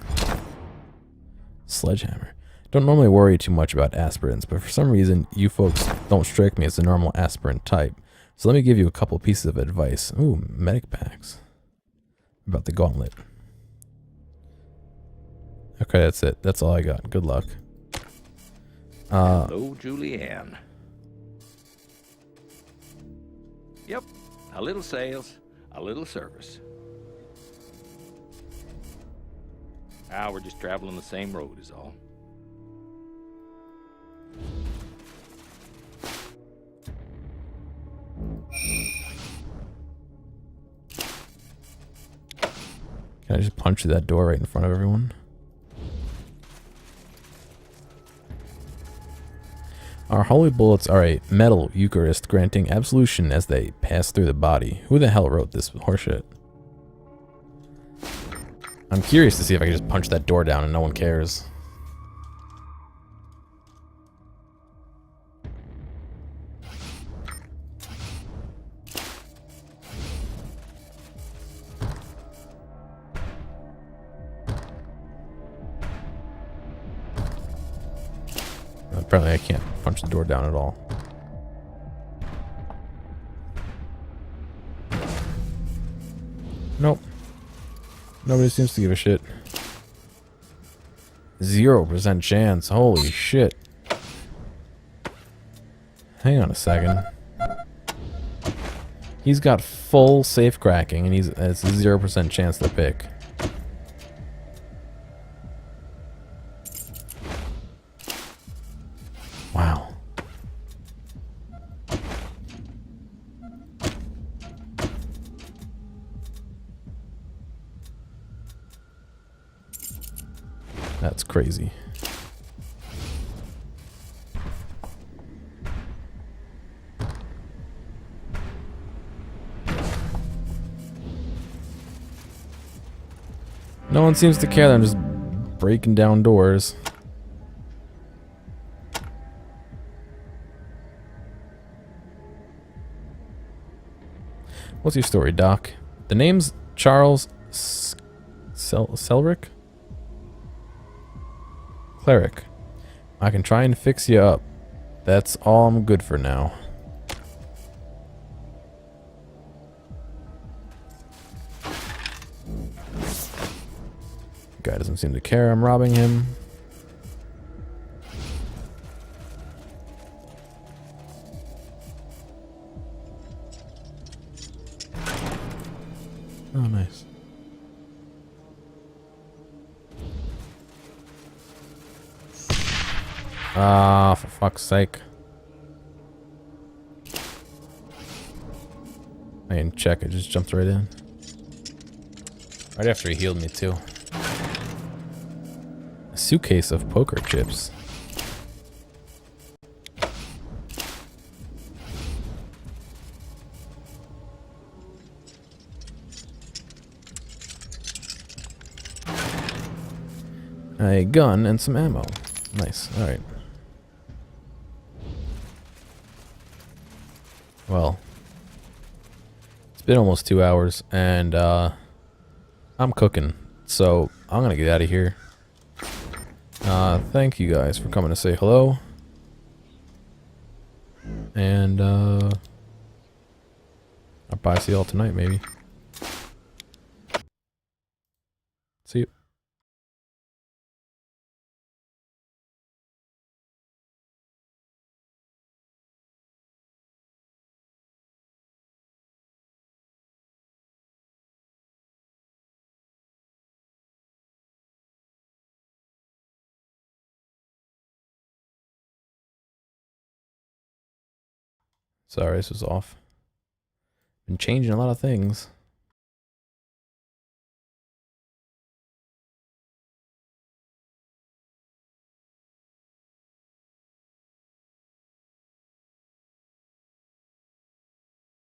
Sledgehammer. Don't normally worry too much about aspirants, but for some reason, you folks don't strike me as the normal aspirant type. So let me give you a couple pieces of advice. Ooh, medic packs. About the gauntlet. Okay, that's it. That's all I got. Good luck. Hello, Julianne. Yep, a little sales, a little service. We're just traveling the same road is all. Can I just punch through that door right in front of everyone? Our holy bullets are a metal Eucharist granting absolution as they pass through the body. Who the hell wrote this horseshit? I'm curious to see if I can just punch that door down and no one cares. Apparently I can't punch the door down at all. Nope. Nobody seems to give a shit. 0% chance. Holy shit. Hang on a second. He's got full safe cracking and it's a 0% chance to pick. Wow. That's crazy. No one seems to care that I'm just breaking down doors. What's your story, Doc? The name's Charles Selrick? Cleric. I can try and fix you up. That's all I'm good for now. Guy doesn't seem to care I'm robbing him. Oh, nice. Ah, for fuck's sake. I didn't check, it just jumped right in. Right after he healed me, too. A suitcase of poker chips. A gun and some ammo. Nice, alright. Well, it's been almost 2 hours, and I'm cooking, so I'm gonna get out of here. Thank you guys for coming to say hello. And I'll probably see y'all tonight, maybe. See you. Sorry, this was off. Been changing a lot of things.